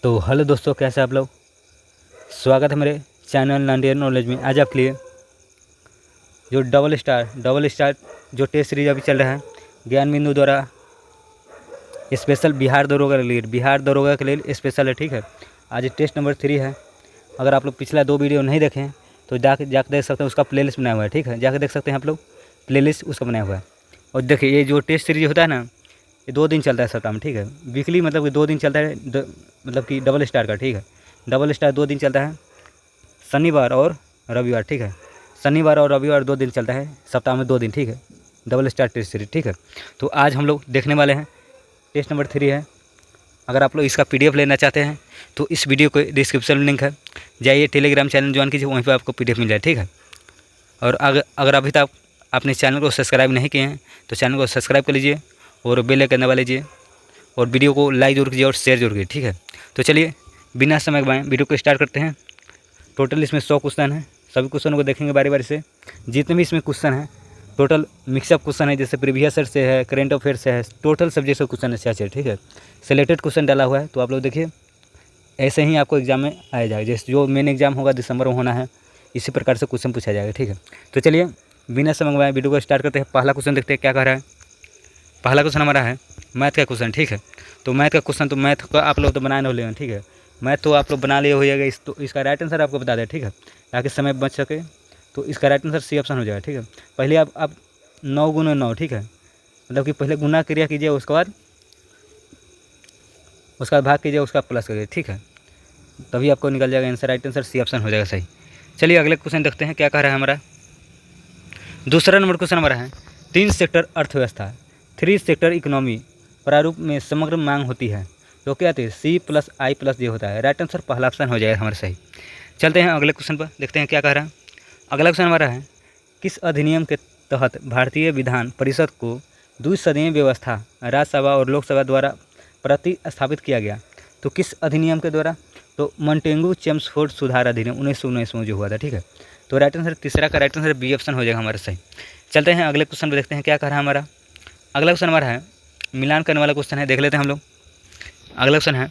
तो हेलो दोस्तों, कैसे आप लोग। स्वागत है मेरे चैनल नांडियर नॉलेज में। आज आपके लिए जो डबल स्टार जो टेस्ट सीरीज अभी चल रहा है ज्ञान बिंदु द्वारा स्पेशल बिहार दरोगा के लिए स्पेशल है। ठीक है, आज टेस्ट नंबर 3 है। अगर आप लोग पिछला 2 वीडियो नहीं देखें तो जाके देख सकते हैं, उसका प्लेलिस्ट बनाया हुआ है। ठीक है, जाके देख सकते हैं आप लोग, प्लेलिस्ट उसका बनाया हुआ है। और देखिए, ये जो टेस्ट सीरीज होता है ना, ये 2 दिन चलता है सप्ताह में। ठीक है, वीकली मतलब कि 2 दिन चलता है, मतलब कि डबल स्टार का। ठीक है, डबल स्टार 2 दिन चलता है, शनिवार और रविवार। ठीक है, शनिवार और रविवार 2 दिन चलता है, सप्ताह में 2 दिन। ठीक है, डबल स्टार टेस्ट सीरीज। ठीक है, तो आज हम लोग देखने वाले हैं टेस्ट नंबर 3 है। अगर आप लोग इसका PDF लेना चाहते हैं तो इस वीडियो को डिस्क्रिप्शन में लिंक है, जाइए टेलीग्राम चैनल ज्वाइन कीजिए, वहीं पर आपको PDF मिल जाए। ठीक है, और अगर अभी तक आपने चैनल को सब्सक्राइब नहीं किए हैं तो चैनल को सब्सक्राइब कर लीजिए और बेल आइकन दबा लीजिए और वीडियो को लाइक जरूर कीजिए और शेयर जरूर कीजिए। ठीक है, तो चलिए बिना समय गवाए वीडियो को स्टार्ट करते हैं। टोटल इसमें 100 क्वेश्चन है, सभी क्वेश्चनों को देखेंगे बारी बारी से। जितने भी इसमें क्वेश्चन हैं टोटल मिक्सअप क्वेश्चन है, जैसे प्रीवियस ईयर से है, करेंट अफेयर से है, टोटल सब्जेक्ट से क्वेश्चन है। ठीक है, सिलेक्टेड क्वेश्चन डाला हुआ है, तो आप लोग देखिए ऐसे ही आपको एग्जाम में आया जाएगा। जैसे जो मेन एग्जाम होगा दिसंबर में होना है, इसी प्रकार से क्वेश्चन पूछा जाएगा। ठीक है, तो चलिए बिना समय गवाए वीडियो को स्टार्ट करते हैं। पहला क्वेश्चन देखते हैं क्या कह रहा है। पहला क्वेश्चन हमारा है मैथ का क्वेश्चन। ठीक है, तो मैथ का क्वेश्चन, तो मैथ का आप लोग तो बनाए हो लेंगे। ठीक है, मैथ तो आप लोग बना लिए हो जाएगा। तो इसका राइट आंसर आपको बता दें। ठीक है, ताकि समय बच सके, तो इसका राइट आंसर C ऑप्शन हो जाएगा। ठीक है, पहले आप 9 गुना 9, ठीक है, मतलब कि पहले गुना क्रिया कीजिए, उसके बाद भाग कीजिए, उसका प्लस करिए। ठीक है, तभी आपको निकल जाएगा answer. Right answer C option हो जाएगा सही। चलिए अगले क्वेश्चन देखते हैं क्या कह रहा है हमारा। दूसरा नंबर क्वेश्चन हमारा है 3 सेक्टर अर्थव्यवस्था 3 सेक्टर इकोनॉमी प्रारूप में समग्र मांग होती है तो क्या आती है C+I+J होता है। राइट आंसर पहला ऑप्शन हो जाएगा हमारा सही। चलते हैं अगले क्वेश्चन पर, देखते हैं क्या कह रहा है। अगला क्वेश्चन हमारा है किस अधिनियम के तहत भारतीय विधान परिषद को द्विसदनीय व्यवस्था राज्यसभा और लोकसभा द्वारा प्रतिस्थापित किया गया। तो किस अधिनियम के द्वारा, तो मॉन्टेगू चेम्सफोर्ड सुधार अधिनियम 1919 में जो हुआ था। ठीक है, तो राइट आंसर तीसरा का राइट आंसर B ऑप्शन हो जाएगा हमारा सही। चलते हैं अगले क्वेश्चन पर, देखते हैं क्या कह रहा है हमारा। अगला क्वेश्चन हमारा है मिलान करने वाला क्वेश्चन है, देख लेते हैं हम लोग। अगला क्वेश्चन है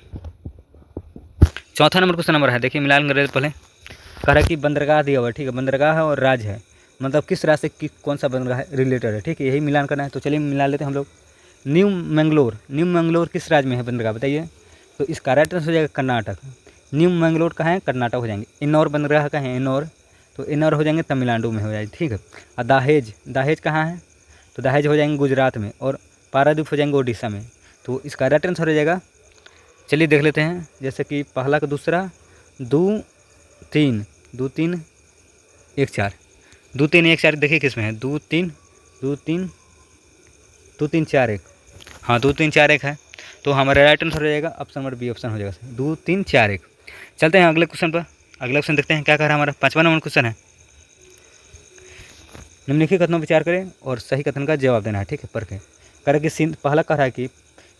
चौथा नंबर क्वेश्चन हमारा है, देखिए मिलान कर रहे पहले। कह रहा है कि बंदरगाह दिया हुआ है। ठीक है, बंदरगाह है और राज्य है, मतलब किस राज्य से कौन सा बंदरगाह रिलेटेड है। ठीक है, यही मिलान करना है, तो चलिए मिला लेते हैं हम लोग। न्यू मैंगलोर किस राज्य में है बंदरगाह, बताइए। तो इसका राइट आंसर हो जाएगा कर्नाटक। न्यू मैंगलोर कहाँ है, कर्नाटक हो जाएंगे। इन्नौर बंदरगाह कहाँ है, इन्नौर, तो इन्नौर हो जाएंगे तमिलनाडु में हो जाएगी। ठीक है, और दाहेज कहाँ है, तो दाहेज हो जाएंगे गुजरात में, और पारादीप हो जाएंगे उड़ीसा में। तो इसका राइट आंसर हो जाएगा, चलिए देख लेते हैं। जैसे कि पहला का दूसरा 2 3 2 3 1 4 2 3 1 4, देखिए किस में है 2 3 4 1। हाँ, 2 3 4 1 है, तो हमारा राइट आंसर हो जाएगा ऑप्शन नंबर B ऑप्शन हो जाएगा 2 3 4 1। चलते हैं अगले क्वेश्चन पर। अगला क्वेश्चन देखते हैं क्या कह रहा है हमारा। 5वां नंबर क्वेश्चन है निम्नलिखित कथनों पर विचार करें और सही कथन का जवाब देना है। ठीक है, पढ़ के कह रहा है कि पहला कह रहा है कि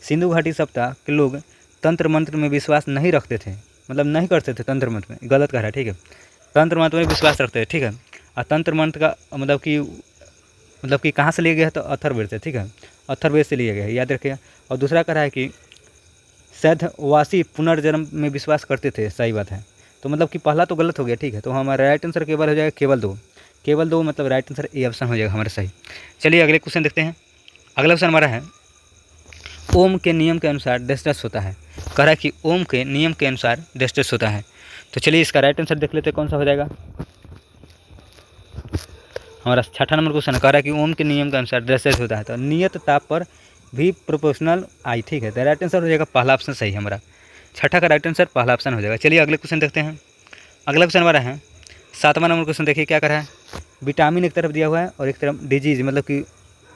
सिंधु घाटी सप्ताह के लोग तंत्र मंत्र में विश्वास नहीं रखते थे, मतलब नहीं करते थे तंत्र मंत्र में, गलत कह रहा है। ठीक है, तंत्र मंत्र में विश्वास रखते थे। ठीक है, और तंत्र मंत्र का मतलब कि कहाँ से लिया गया है, तो अथर्ववेद से। ठीक है, अथर्ववेद से लिया गया है, याद रखिएगा। और दूसरा कह रहा है कि सैद्धवासी पुनर्जन्म में विश्वास करते थे, सही बात है। तो मतलब कि पहला तो गलत हो गया। ठीक है, तो हमारा राइट आंसर केवल हो जाएगा केवल दो, मतलब राइट आंसर A ऑप्शन हो जाएगा हमारा सही। चलिए अगले क्वेश्चन देखते हैं। अगला क्वेश्चन हमारा है ओम के नियम के अनुसार डैश होता है। कह रहा है कि ओम के नियम के अनुसार डैश होता है। तो चलिए इसका राइट आंसर देख लेते हैं कौन सा हो जाएगा। हमारा 6ठा नंबर क्वेश्चन है, कह रहा है कि ओम के नियम के अनुसार डैश होता है, तो नियत ताप पर भी प्रोपोर्शनल I। ठीक है, तो राइट आंसर हो जाएगा पहला ऑप्शन सही हमारा। 6ठा का राइट आंसर पहला ऑप्शन हो जाएगा। चलिए अगले क्वेश्चन देखते हैं। अगला क्वेश्चन हमारा है 7वां नंबर क्वेश्चन, देखिए क्या कर रहा है। विटामिन एक तरफ दिया हुआ है और एक तरफ डिजीज, मतलब कि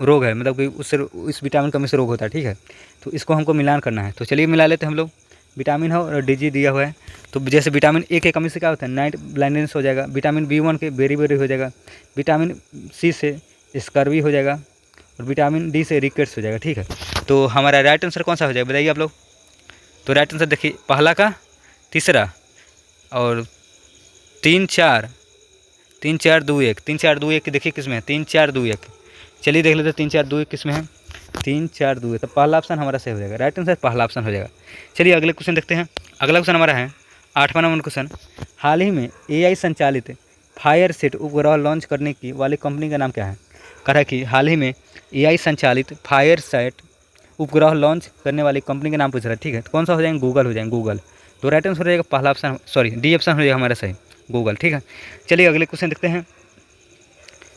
रोग है, मतलब कि उससे उस विटामिन कमी से रोग होता है। ठीक है, तो इसको हमको मिलान करना है, तो चलिए मिला लेते हैं हम लोग। विटामिन हो और डिजीज दिया हुआ है, तो जैसे विटामिन A के कमी से क्या होता है, नाइट ब्लाइंडनेस हो जाएगा। विटामिन B1 के बेरी हो जाएगा। विटामिन C से स्कर्वी हो जाएगा और विटामिन D से रिकेट्स हो जाएगा। ठीक है, तो हमारा राइट आंसर कौन सा हो जाएगा, बताइए आप लोग। तो राइट आंसर देखिए पहला का तीसरा और 3 4 2 1 3 4 2 1 देखिए किस में है, 3 4 2 1। चलिए देख लेते हैं 3 4 2 1 किस में है। 3 4 2 है, तो पहला ऑप्शन हमारा सही हो जाएगा। राइट आंसर पहला ऑप्शन हो जाएगा। चलिए अगले क्वेश्चन देखते हैं। अगला क्वेश्चन हमारा है 8वां नंबर क्वेश्चन, हाल ही में AI संचालित फायर सेट उपग्रह लॉन्च करने की वाली कंपनी का नाम क्या है? कह रहा है कि हाल ही में AI संचालित फायर सेट उपग्रह लॉन्च करने वाली कंपनी का नाम पूछ रहा है। ठीक है, तो कौन सा हो जाएगा? गूगल हो जाएगा, गूगल। तो राइट आंसर हो जाएगा पहला ऑप्शन, सॉरी डी ऑप्शन हो जाएगा हमारा सही, गूगल। ठीक है, चलिए अगले क्वेश्चन देखते हैं।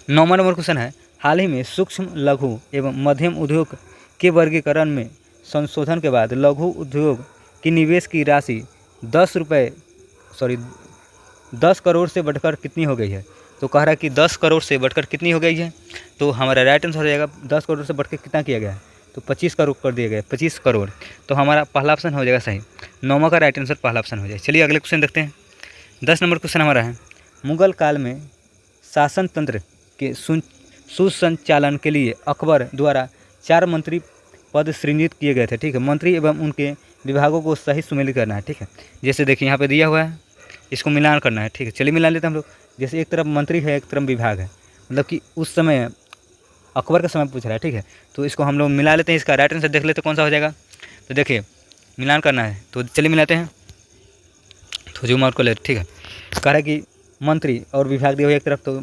9वां नंबर क्वेश्चन है, हाल ही में सूक्ष्म लघु एवं मध्यम उद्योग के वर्गीकरण में संशोधन के बाद लघु उद्योग की निवेश की राशि 10 करोड़ से बढ़कर कितनी हो गई है? तो कह रहा है कि 10 करोड़ से बढ़कर कितनी हो गई है? तो हमारा राइट आंसर हो जाएगा 10 करोड़ से बढ़कर कितना किया गया है? तो 25 करोड़ कर दिया गया, 25 करोड़। तो हमारा पहला ऑप्शन हो जाएगा सही, 9वां का राइट आंसर पहला ऑप्शन हो जाएगा। चलिए अगले क्वेश्चन देखते हैं। 10 नंबर क्वेश्चन हमारा है, मुगल काल में शासन तंत्र के सुसंचालन के लिए अकबर द्वारा 4 मंत्री पद सृजित किए गए थे। ठीक है, मंत्री एवं उनके विभागों को सही सुमेलित करना है। ठीक है, जैसे देखिए यहाँ पे दिया हुआ है, इसको मिलान करना है। ठीक है, चलिए मिला लेते हैं हम लोग। जैसे एक तरफ मंत्री है, एक तरफ विभाग है, मतलब कि उस समय अकबर का समय पूछ रहा है। ठीक है, तो इसको हम लोग मिला लेते हैं। इसका राइट आंसर देख लेते हैं कौन सा हो जाएगा। तो देखिए मिलान करना है, तो चलिए मिलाते हैं। तो जूम आउट कर लेते। ठीक है, कह रहा है कि मंत्री और विभाग दिया हुआ एक तरफ, तो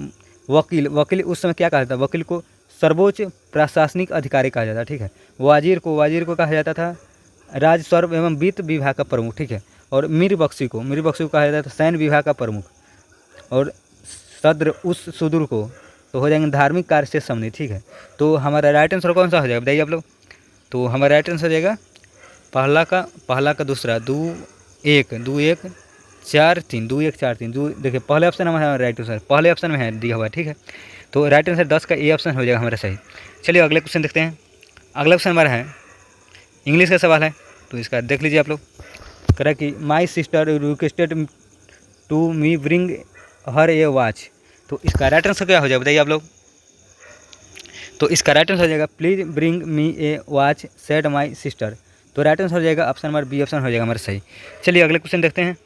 वकील उस समय क्या कहा जाता? वकील को सर्वोच्च प्रशासनिक अधिकारी कहा जाता है। ठीक है, वजीर को कहा जाता था राजस्व एवं वित्त विभाग का प्रमुख। ठीक है, और मीर बख्शी को कहा जाता था सैन्य विभाग का प्रमुख, और सुदूर को तो हो जाएंगे धार्मिक कार्य से संबंधित। ठीक है, तो हमारा राइट आंसर कौन सा हो जाएगा बताइए आप लोग। तो हमारा राइट आंसर हो जाएगा पहला का दूसरा 2 1 2 1 4 3 2 1 4 3 2। देखिए पहले ऑप्शन हमारा राइट आंसर पहले ऑप्शन में है दिया हुआ है। ठीक है, तो राइट आंसर 10 का ए ऑप्शन हो जाएगा हमारा सही। चलिए अगले क्वेश्चन देखते हैं। अगला क्वेश्चन हमारा है इंग्लिश का सवाल है, तो इसका देख लीजिए आप लोग। कह रहा है कि my sister requested to me bring her a watch. तो इसका राइट आंसर क्या हो जाएगा बताइए आप लोग। तो इसका राइट आंसर हो जाएगा please bring me A watch said my sister. तो राइट आंसर हो जाएगा ऑप्शन नंबर बी ऑप्शन हो जाएगा हमारा सही। चलिए अगले क्वेश्चन देखते हैं।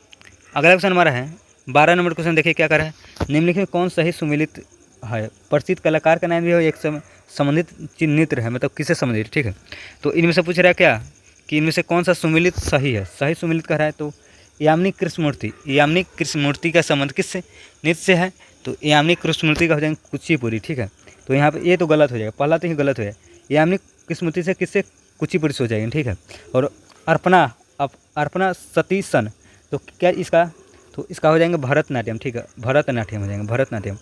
अगला क्वेश्चन हमारा है 12 नंबर क्वेश्चन। देखिए क्या कर रहा है, निम्नलिखित में कौन सही सुमिलित है? प्रसिद्ध कलाकार का नाम भी हो, एक संबंधित चिन्हित है, मतलब किससे संबंधित। ठीक है, तो इनमें से पूछ रहा है क्या कि इनमें से कौन सा सुमिलित सही है? सही सुमिलित कर रहा है तो यामिनी कृष्णमूर्ति का संबंध किससे? नृत्य से है, तो यामिनी कृष्णमूर्ति का हो जाएगा कुचिपुड़ी। ठीक है, तो यहाँ पे ये तो गलत हो जाएगा, पहला तो ही गलत हो जाएगा। यामिनी कृष्णमूर्ति से किससे? कुचिपुड़ी से हो जाएगी। ठीक है, और अर्पणा सतीशन, तो क्या इसका? तो इसका हो जाएंगे भरतनाट्यम। ठीक है, भरतनाट्यम हो जाएंगे, भरतनाट्यम।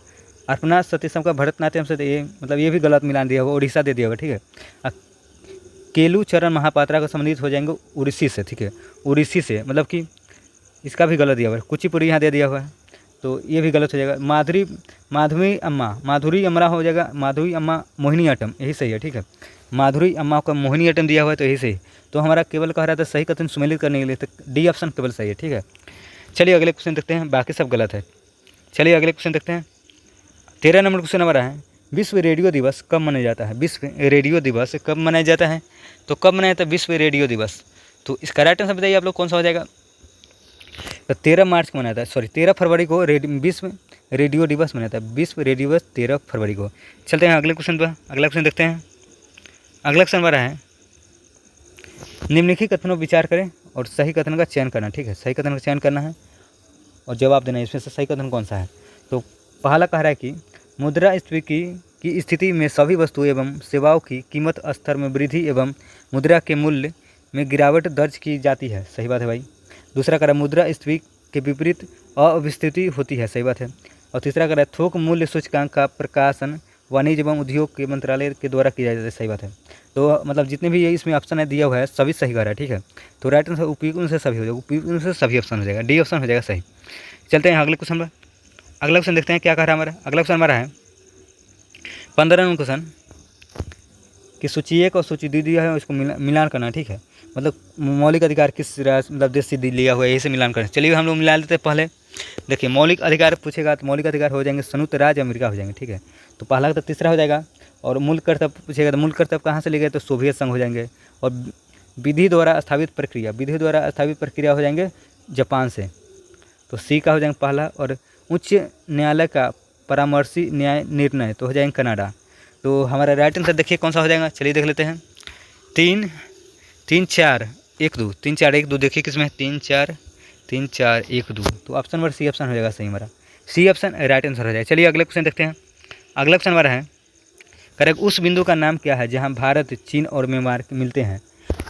अर्पणा सतीशम का भरतनाट्यम से, तो ये मतलब ये भी गलत मिलान दिया होगा, उड़ीसा दे दिया होगा। ठीक है, केलू चरण महापात्रा को संबंधित हो जाएंगे उड़ीसी से। ठीक है, उड़ीसी से, मतलब कि इसका भी गलत दिया हुआ है, कुचिपुड़ी यहाँ दे दिया हुआ है, तो ये भी गलत हो जाएगा। माधुरी अम्मा हो जाएगा, माधुरी अम्मा मोहिनी अट्टम, यही सही है। ठीक है, माधुरी अम्मा का मोहिनी अट्टम दिया हुआ है, तो यही सही। तो हमारा केवल कह रहा था सही कथन सुमेलित करने के लिए, तो डी ऑप्शन केवल सही है। ठीक है, चलिए अगले क्वेश्चन देखते हैं, बाकी सब गलत है। चलिए अगले क्वेश्चन देखते हैं। 13 नंबर क्वेश्चन हमारा है विश्व रेडियो दिवस कब मनाया जाता है? विश्व रेडियो दिवस कब मनाया जाता है? तो कब मनाया जाता है विश्व रेडियो दिवस? तो इसका राइट आंसर बताइए आप लोग कौन सा हो जाएगा। तो 13 मार्च को मनाया था, सॉरी 13 फरवरी को विश्व रेडियो दिवस मनाया था। विश्व रेडियो दिवस 13 फरवरी को। चलते हैं अगले क्वेश्चन पर। अगला क्वेश्चन देखते हैं। अगला क्वेश्चन हमारा है निम्नलिखित कथनों विचार करें और सही कथन का चयन करना। ठीक है, सही कथन का चयन करना है और जवाब देना है, इसमें से सही कथन कौन सा है। तो पहला कह रहा है कि मुद्रास्फीति की स्थिति में सभी वस्तुओं एवं सेवाओं की कीमत स्तर में वृद्धि एवं मुद्रा के मूल्य में गिरावट दर्ज की जाती है। सही बात है भाई। दूसरा कह रहा है मुद्रास्फीति के विपरीत अविस्थिति होती है। सही बात है। और तीसरा कह रहा है थोक मूल्य सूचकांक का प्रकाशन वाणिज्य एवं उद्योग के मंत्रालय के द्वारा किया जाता है। सही बात है। तो मतलब जितने भी ये इसमें ऑप्शन है दिया हुआ है सभी सही कह रहा है। ठीक है, तो राइट आंसर उपयुक्त उनसे सभी हो जाएगा, उपयुक्त उनसे सभी ऑप्शन हो जाएगा, डी ऑप्शन हो जाएगा सही। चलते हैं अगले क्वेश्चन पर। अगला क्वेश्चन देखते हैं क्या कह रहा है हमारा। अगला क्वेश्चन हमारा है 15 नंबर क्वेश्चन कि सूची 1 और सूची 2 दिया है, उसको मिलान करना। ठीक है, मतलब मौलिक अधिकार किस मतलब देश से लिया हुआ है, यही से मिलान करना। चलिए हम लोग मिला लेते हैं। पहले देखिए मौलिक अधिकार पूछेगा तो मौलिक अधिकार हो जाएंगे संयुक्त राज्य अमेरिका हो जाएंगे। ठीक है, तो पहला तो तीसरा हो जाएगा। और मूल कर्तव्य पूछेगा तो मूल कर्तव्य कहाँ से लिए गए, तो सोवियत संघ हो जाएंगे। और विधि द्वारा स्थापित प्रक्रिया हो जाएंगे जापान से, तो सी का हो जाएंगे पहला। और उच्च न्यायालय का परामर्शी न्याय निर्णय तो हो जाएंगे कनाडा। तो हमारा राइट आंसर देखिए कौन सा हो जाएगा, चलिए देख लेते हैं। 3 3 4 1 2, 3 4 1 2 देखिए किसमें 3 4 1 2, तो ऑप्शन नंबर सी ऑप्शन हो जाएगा सही हमारा, सी ऑप्शन राइट आंसर हो जाएगा। चलिए अगले क्वेश्चन देखते हैं। अगला क्वेश्चन हमारा है, करेक्ट उस बिंदु का नाम क्या है जहाँ भारत चीन और म्यांमार मिलते हैं।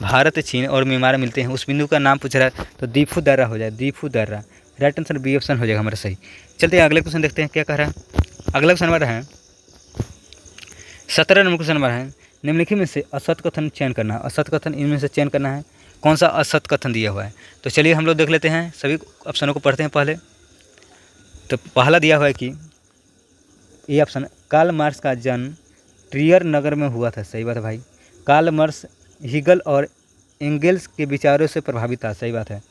भारत चीन और म्यांमार मिलते हैं, उस बिंदु का नाम पूछ रहा है, तो दीफू दर्रा हो जाए, दीफू दर्रा, राइट आंसर बी ऑप्शन हो जाएगा हमारा सही। चलते हैं अगले क्वेश्चन देखते हैं क्या कह रहा है। अगला क्वेश्चन हमारा है 17 नंबर क्वेश्चन हमारा है, निम्नलिखित में से असत कथन चयन करना है। असत कथन इनमें से चयन करना है, कौन सा असत कथन दिया हुआ है। तो चलिए हम लोग देख लेते हैं, सभी ऑप्शनों को पढ़ते हैं पहले। तो पहला दिया हुआ है कि ये ऑप्शन, कार्ल मार्क्स का जन्म ट्रियर नगर में हुआ था। सही बात है भाई, कार्ल मार्क्स हीगल और एंगेल्स के विचारों से प्रभावित था। सही बात है।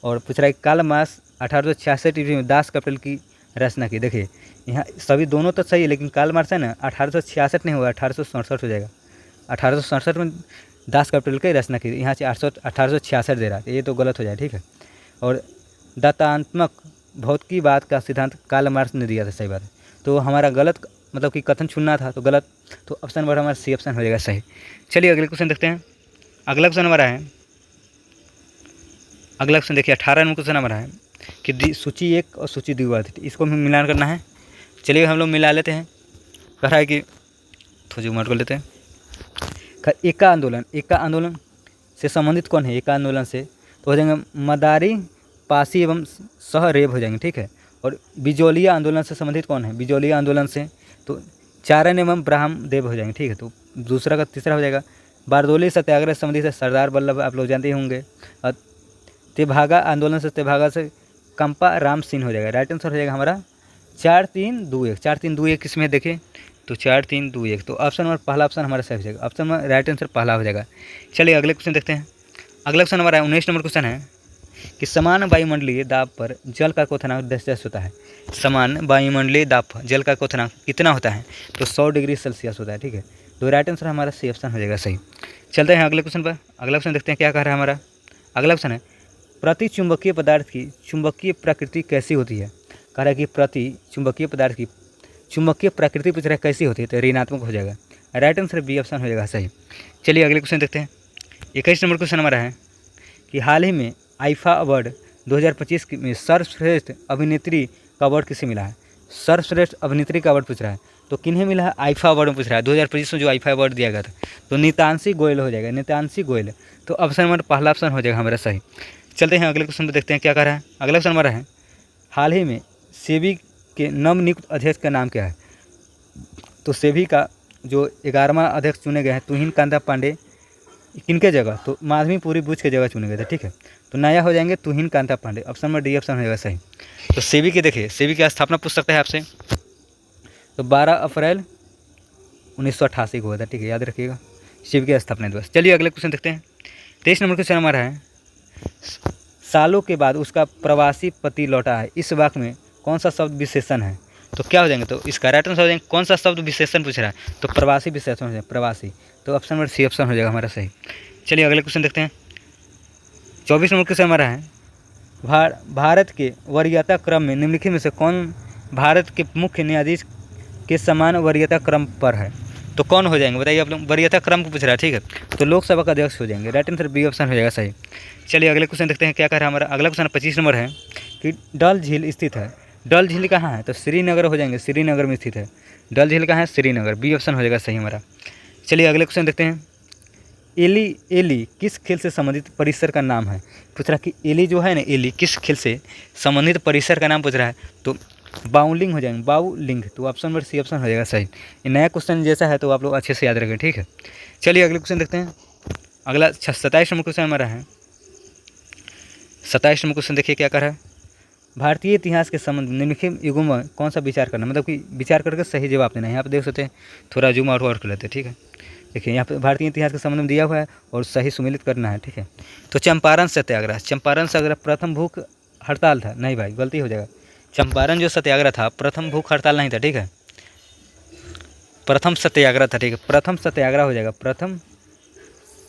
और पूछ रहा है कार्ल मार्क्स 1866 ईस्वी में दास कैपिटल की रचना की। देखिए यहाँ सभी दोनों तो सही है, लेकिन कार्ल मार्क्स है ना 1866 नहीं होगा, 1867 हो जाएगा। 1867 में दास कैपिटल की रचना की, यहाँ से 1866 दे रहा है, ये तो गलत हो जाए, ठीक है। और दत्तात्मक भौतिकीवाद का सिद्धांत कार्ल मार्क्स ने दिया था। सही बात है। तो हमारा गलत मतलब कि कथन चुनना था, तो गलत, तो ऑप्शन नंबर हमारा सी ऑप्शन हो जाएगा सही। चलिए अगले क्वेश्चन देखते हैं। अगला क्वेश्चन हमारा है, अगला क्वेश्चन देखिए 18 नंबर क्वेश्चन हमारा है कि सूची 1 और सूची 2 थी, इसको हमें मिलान करना है। चलिए हम लोग मिला लेते हैं। कह रहा है कि थोड़ी उम्र कर लेते हैं। एका आंदोलन से संबंधित कौन है। एका आंदोलन से तो हो जाएंगे मदारी, पासी एवं सहरेब हो जाएंगे, ठीक है। और बिजोलिया आंदोलन से संबंधित कौन है। बिजोलिया आंदोलन से तो चारण एवं ब्राह्म देव हो जाएंगे, ठीक है। तो दूसरा का तीसरा हो जाएगा बारदोली सत्याग्रह से संबंधित है सरदार वल्लभ, आप लोग जानते ही होंगे। और तेभागा आंदोलन से, तेभागा से कंपा राम सिंह हो जाएगा। राइट आंसर हो जाएगा हमारा 4 3 2 1। 4 3 2 1 किसमें देखें तो 4 3 2 1, तो ऑप्शन नंबर पहला ऑप्शन हमारा सही हो जाएगा। ऑप्शन में राइट आंसर पहला हो जाएगा। चलिए अगले क्वेश्चन देखते हैं। अगला क्वेश्चन हमारा 19 नंबर क्वेश्चन है कि समान वायुमंडलीय दाब पर जल का क्वथनांक 10 होता है। समान वायुमंडलीय दाब पर जल का क्वथनांक कितना होता है, तो 100 डिग्री सेल्सियस होता है, ठीक है। तो राइट आंसर हमारा सी ऑप्शन हो जाएगा सही। चलते हैं अगले क्वेश्चन पर। अगला क्वेश्चन देखते हैं क्या कह रहा है हमारा। अगला क्वेश्चन है प्रति चुंबकीय पदार्थ की चुंबकीय प्रकृति कैसी होती है। कह रहा है कि प्रति चुंबकीय पदार्थ की चुंबकीय प्रकृति पूछ रहा है कैसी होती है, तो ऋणात्मक हो जाएगा। राइट आंसर बी ऑप्शन हो जाएगा सही। चलिए अगले क्वेश्चन देखते हैं। 21 नंबर क्वेश्चन हमारा है कि हाल ही में आईफा अवार्ड 2025 में सर्वश्रेष्ठ अभिनेत्री का अवार्ड किसे मिला है। सर्वश्रेष्ठ अभिनेत्री का अवार्ड पूछ रहा है, तो किन्हें मिला है। आईफा अवार्ड में पूछ रहा है, 2025 में जो आईफा अवार्ड दिया गया था, तो नीतांशी गोयल हो जाएगा, नीतांशी गोयल। तो ऑप्शन नंबर पहला ऑप्शन हो जाएगा हमारा सही। चलते हैं अगले क्वेश्चन पर, देखते हैं क्या कर रहा है। अगला क्वेश्चन हमारा है हाल ही में सेबी के नवनियुक्त अध्यक्ष का नाम क्या है। तो सेबी का जो 11वां अध्यक्ष चुने गए हैं तुहिन कांता पांडे, किनके जगह, तो माधवीपुरी बुच के जगह चुने गए थे, ठीक है। तो नया हो जाएंगे Tuhin Kanta Pandey, option number D option हो जाएगा सही। तो सेबी के देखिए, सेबी की स्थापना पूछ सकता है आपसे, तो 12 अप्रैल 1988 को हुआ था, ठीक है, याद रखिएगा सेबी की स्थापना दिवस। चलिए अगले क्वेश्चन देखते हैं। 23 नंबर क्वेश्चन हमारा है सालों के बाद उसका प्रवासी पति लौटा है, इस वाक्य में कौन सा शब्द विशेषण है। तो क्या हो जाएंगे, तो इसका राइट आंसर हो जाएंगे कौन सा शब्द विशेषण पूछ रहा है, तो प्रवासी विशेषण हो जाएगा, प्रवासी। तो ऑप्शन नंबर सी ऑप्शन हो जाएगा हमारा सही। चलिए अगले क्वेश्चन देखते हैं। 24 नंबर क्वेश्चन हमारा है भारत के वरीयता क्रम में निम्नलिखित में से कौन भारत के मुख्य न्यायाधीश के समान वरीयता क्रम पर है। तो कौन हो जाएंगे बताइए आप लोग, वरीयता क्रम को पूछ रहा है, ठीक है। तो लोकसभा का अध्यक्ष हो जाएंगे, राइट आंसर बी ऑप्शन हो जाएगा सही। चलिए अगले क्वेश्चन देखते हैं क्या कह रहा है हमारा। अगला क्वेश्चन 25 नंबर है कि डल झील स्थित है। डल झील कहाँ है, तो श्रीनगर हो जाएंगे, श्रीनगर में स्थित है। डल झील कहाँ है, श्रीनगर, बी ऑप्शन हो जाएगा सही हमारा। चलिए अगले क्वेश्चन देखते हैं। एली किस खेल से संबंधित परिसर का नाम है। पूछ रहा है कि एली जो है ना, एली किस खेल से संबंधित परिसर का नाम पूछ रहा है, तो बाउलिंग हो जाएंगे, बाउलिंग। तो ऑप्शन नंबर सी ऑप्शन हो जाएगा सही। ये नया क्वेश्चन जैसा है तो आप लोग अच्छे से याद रखें, ठीक है। चलिए अगले क्वेश्चन देखते हैं। अगला 27 नंबर क्वेश्चन हमारा है। 27 नंबर क्वेश्चन देखिए क्या कर रहा है। भारतीय इतिहास के संबंध निम्नलिखित युगों में कौन सा विचार करना, मतलब कि विचार करके सही जवाब देना है। यहाँ पे देख सकते हैं, थोड़ा जूम आउट कर लेते हैं, ठीक है। देखिए यहाँ पे भारतीय इतिहास के संबंध में दिया हुआ है और सही सुमिलित करना है, ठीक है। तो चंपारण सत्याग्रह, चंपारण सत्याग्रह प्रथम भूख हड़ताल था, नहीं भाई गलती हो जाएगा। चंपारण जो सत्याग्रह था प्रथम भूख हड़ताल नहीं था, ठीक है, प्रथम सत्याग्रह था, ठीक है। प्रथम सत्याग्रह हो जाएगा, प्रथम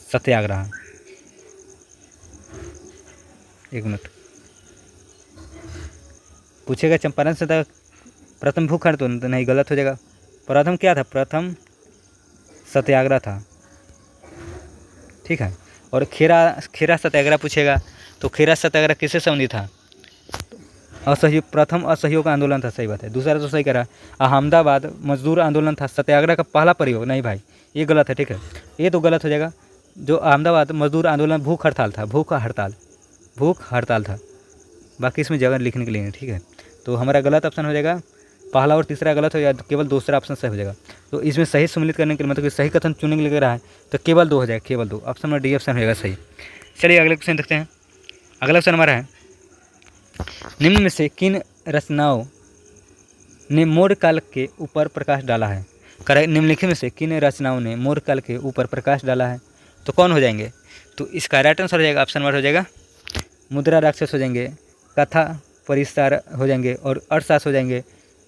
सत्याग्रह। एक मिनट पूछेगा चंपारण सत्याग्रह प्रथम भूख हड़ताल, तो नहीं, गलत हो जाएगा। प्रथम क्या था, प्रथम सत्याग्रह था, ठीक है। और खेरा सत्याग्रह पूछेगा तो खेरा सत्याग्रह किससे संबंधित था? प्रथम असहयोग आंदोलन था, सही बात है। दूसरा तो सही कह रहा है, अहमदाबाद मजदूर आंदोलन था। सत्याग्रह का पहला प्रयोग नहीं भाई, ये गलत है, ठीक है, ये तो गलत हो जाएगा। जो अहमदाबाद मजदूर आंदोलन भूख हड़ताल था, भूख हड़ताल था। बाकी इसमें जगह लिखने के लिए नहीं, ठीक है। तो हमारा गलत ऑप्शन हो जाएगा पहला और तीसरा गलत हो जाएगा, केवल दूसरा ऑप्शन सही हो जाएगा। तो इसमें सही सम्मिलित करने के लिए मतलब कि सही कथन चुनने के लिए लग रहा है तो केवल 2 हो जाएगा, केवल 2। ऑप्शन नंबर डी ऑप्शन हो जाएगा सही। चलिए अगले क्वेश्चन देखते हैं। अगला क्वेश्चन हमारा है, निम्न में से किन रचनाओं ने मौर्य काल के ऊपर प्रकाश डाला है? निम्नलिखित में से किन रचनाओं ने मौर्य काल के ऊपर प्रकाश डाला है? तो कौन हो जाएंगे? तो इसका राइट आंसर हो जाएगा ऑप्शन नंबर हो जाएगा मुद्रा राक्षस हो जाएंगे, कथा परिसार हो जाएंगे और अर्थशास्त्र हो जाएंगे,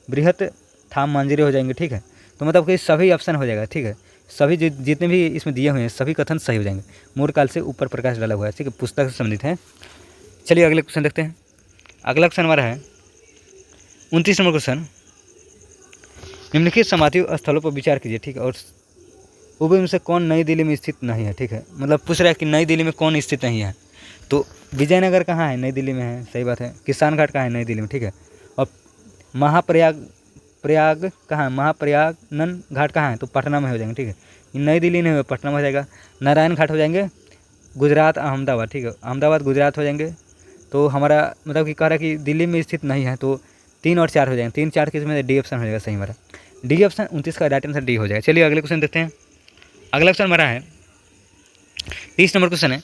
बृहत थाम मंजरी हो जाएंगे, ठीक है। तो मतलब कि सभी ऑप्शन हो जाएगा, ठीक है। सभी जितने भी इसमें दिए हुए हैं सभी कथन सही हो जाएंगे। मौर्य काल से ऊपर प्रकाश डाला हुआ है, ठीक है, पुस्तक से संबंधित है। चलिए अगले क्वेश्चन देखते हैं। अगला क्वेश्चन हमारा है 29 नंबर क्वेश्चन, निम्नलिखित समाधि स्थलों पर विचार कीजिए, ठीक है। और उनमें से कौन नई दिल्ली में स्थित नहीं है, ठीक है। मतलब पूछ रहा है कि नई दिल्ली में कौन स्थित नहीं है। तो विजयनगर कहाँ है? नई दिल्ली में है, सही बात है। किसान घाट कहाँ है? नई दिल्ली में, ठीक है। और प्रयाग कहाँ है? महाप्रयागन घाट कहाँ है? तो पटना में हो जाएंगे, ठीक है। नई दिल्ली नहीं हो, पटना में हो जाएगा। नारायण घाट हो जाएंगे गुजरात अहमदाबाद, ठीक है, अहमदाबाद गुजरात हो जाएंगे। तो हमारा मतलब कि कह रहा है कि दिल्ली में स्थित नहीं है, तो 3 और 4 हो जाएंगे। 3 4 के इसमें डी ऑप्शन हो जाएगा सही हमारा। डी ऑप्शन 29 का राइट आंसर डी हो जाएगा। चलिए अगले क्वेश्चन देखते हैं। अगला क्वेश्चन हमारा है 30 नंबर क्वेश्चन है,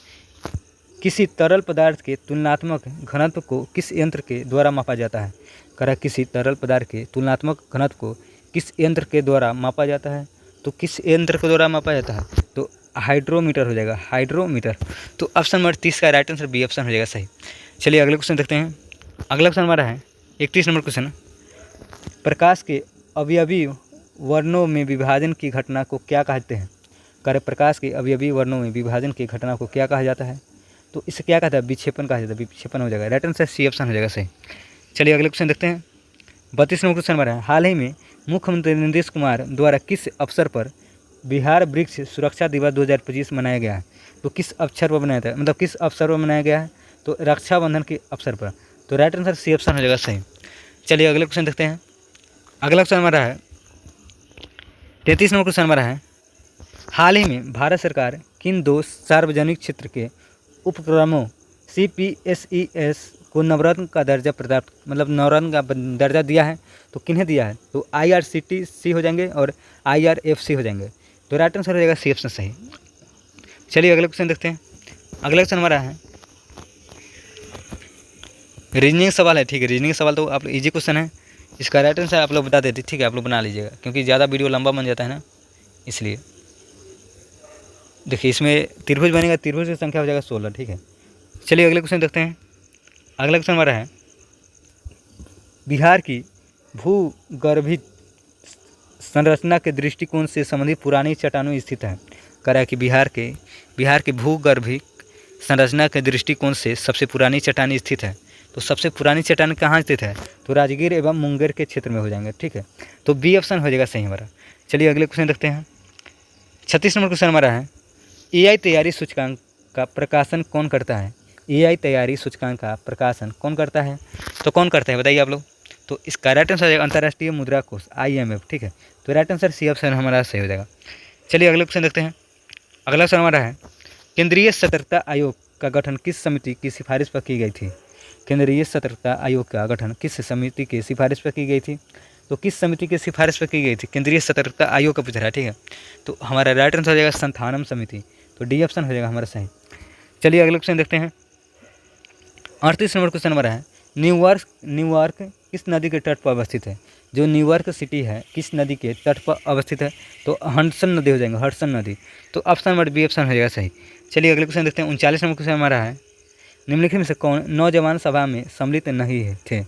किसी तरल पदार्थ के तुलनात्मक घनत्व को किस यंत्र के द्वारा मापा जाता है? कह रहा है किसी तरल पदार्थ के तुलनात्मक घनत्व को किस यंत्र के द्वारा मापा जाता है? तो किस यंत्र के द्वारा मापा जाता है? तो हाइड्रोमीटर हो जाएगा, हाइड्रोमीटर। तो ऑप्शन नंबर 30 का राइट आंसर बी ऑप्शन हो जाएगा सही। चलिए अगले क्वेश्चन देखते हैं। अगला क्वेश्चन हमारा है 31 नंबर क्वेश्चन, प्रकाश के अवयवी वर्णों में विभाजन की घटना को क्या कहते हैं? कार्य प्रकाश के अवयवी वर्णों में विभाजन की घटना को क्या कहा जाता है? तो इसे क्या कहता है? विक्षेपण कहा जाता है, विक्षेपण हो जाएगा। राइट आंसर सी ऑप्शन हो जाएगा सही। चलिए अगले क्वेश्चन देखते हैं। 32 नंबर क्वेश्चन हमारा है, हाल ही में मुख्यमंत्री नीतीश कुमार द्वारा किस अवसर पर बिहार वृक्ष सुरक्षा दिवस 2025 मनाया गया है? तो किस अवसर पर मनाया था, मतलब किस अवसर पर मनाया गया है? तो रक्षाबंधन के अवसर पर। तो राइट आंसर सी ऑप्शन हो जाएगा सही। चलिए अगले क्वेश्चन देखते हैं। अगला क्वेश्चन हमारा है 33 नंबर क्वेश्चन हमारा है, हाल ही में भारत सरकार किन 2 सार्वजनिक क्षेत्र के उपक्रमों CPSES को नवरत्न का दर्जा प्राप्त, मतलब नवरत्न का दर्जा दिया है? तो किन्हें दिया है? तो IRCTC हो जाएंगे और IRFC हो जाएंगे। तो राइट आंसर हो जाएगा सी ऑप्शन सही। चलिए अगले क्वेश्चन देखते हैं। अगला क्वेश्चन हमारा है रीजनिंग सवाल है, ठीक है। रीजनिंग सवाल तो आप इजी क्वेश्चन है, इसका राइट आंसर आप लोग बता देते, ठीक है। आप लोग बना लीजिएगा क्योंकि ज़्यादा वीडियो लंबा बन जाता है ना, इसलिए। देखिए इसमें त्रिभुज बनेगा, त्रिभुज की संख्या हो जाएगा 16, ठीक है। चलिए अगले क्वेश्चन देखते हैं। अगला क्वेश्चन हमारा है, बिहार की भूगर्भित संरचना के दृष्टिकोण से संबंधित पुरानी चट्टानें स्थित है। कह रहा है कि बिहार के भूगर्भिक संरचना के दृष्टिकोण से सबसे पुरानी चट्टान स्थित है। तो सबसे पुरानी चट्टान कहाँ स्थित है? तो राजगीर एवं मुंगेर के क्षेत्र में हो जाएंगे, ठीक है। तो बी ऑप्शन हो जाएगा सही हमारा। चलिए अगले क्वेश्चन देखते हैं। 36 नंबर क्वेश्चन हमारा है, AI तैयारी सूचकांक का प्रकाशन कौन करता है? AI तैयारी सूचकांक का प्रकाशन कौन करता है? तो कौन करता है बताइए आप लोग। तो इसका राइट आंसर अंतर्राष्ट्रीय मुद्रा कोष IMF, ठीक है। तो राइट आंसर सी ऑप्शन हमारा सही हो जाएगा। चलिए अगले क्वेश्चन देखते हैं। अगला क्वेश्चन हमारा है, केंद्रीय सतर्कता आयोग का गठन किस समिति की सिफारिश पर की गई थी? केंद्रीय सतर्कता आयोग का गठन किस समिति की सिफारिश पर की गई थी? तो किस समिति की सिफारिश पर की गई थी? केंद्रीय सतर्कता आयोग का पूछ रहा है, ठीक है। तो हमारा राइट आंसर हो जाएगा संथानम समिति। तो डी ऑप्शन हो जाएगा हमारा सही। चलिए अगले क्वेश्चन देखते हैं। 38 नंबर क्वेश्चन हमारा है, न्यूयॉर्क किस नदी के तट पर अवस्थित है? जो न्यूयॉर्क सिटी है किस नदी के तट पर अवस्थित है? तो हडसन नदी हो जाएंगे, हडसन नदी। तो ऑप्शन नंबर बी ऑप्शन हो जाएगा सही। चलिए अगले क्वेश्चन देखते हैं। 39 नंबर क्वेश्चन हमारा है, निम्नलिखित में से कौन नौजवान सभा में सम्मिलित नहीं थे?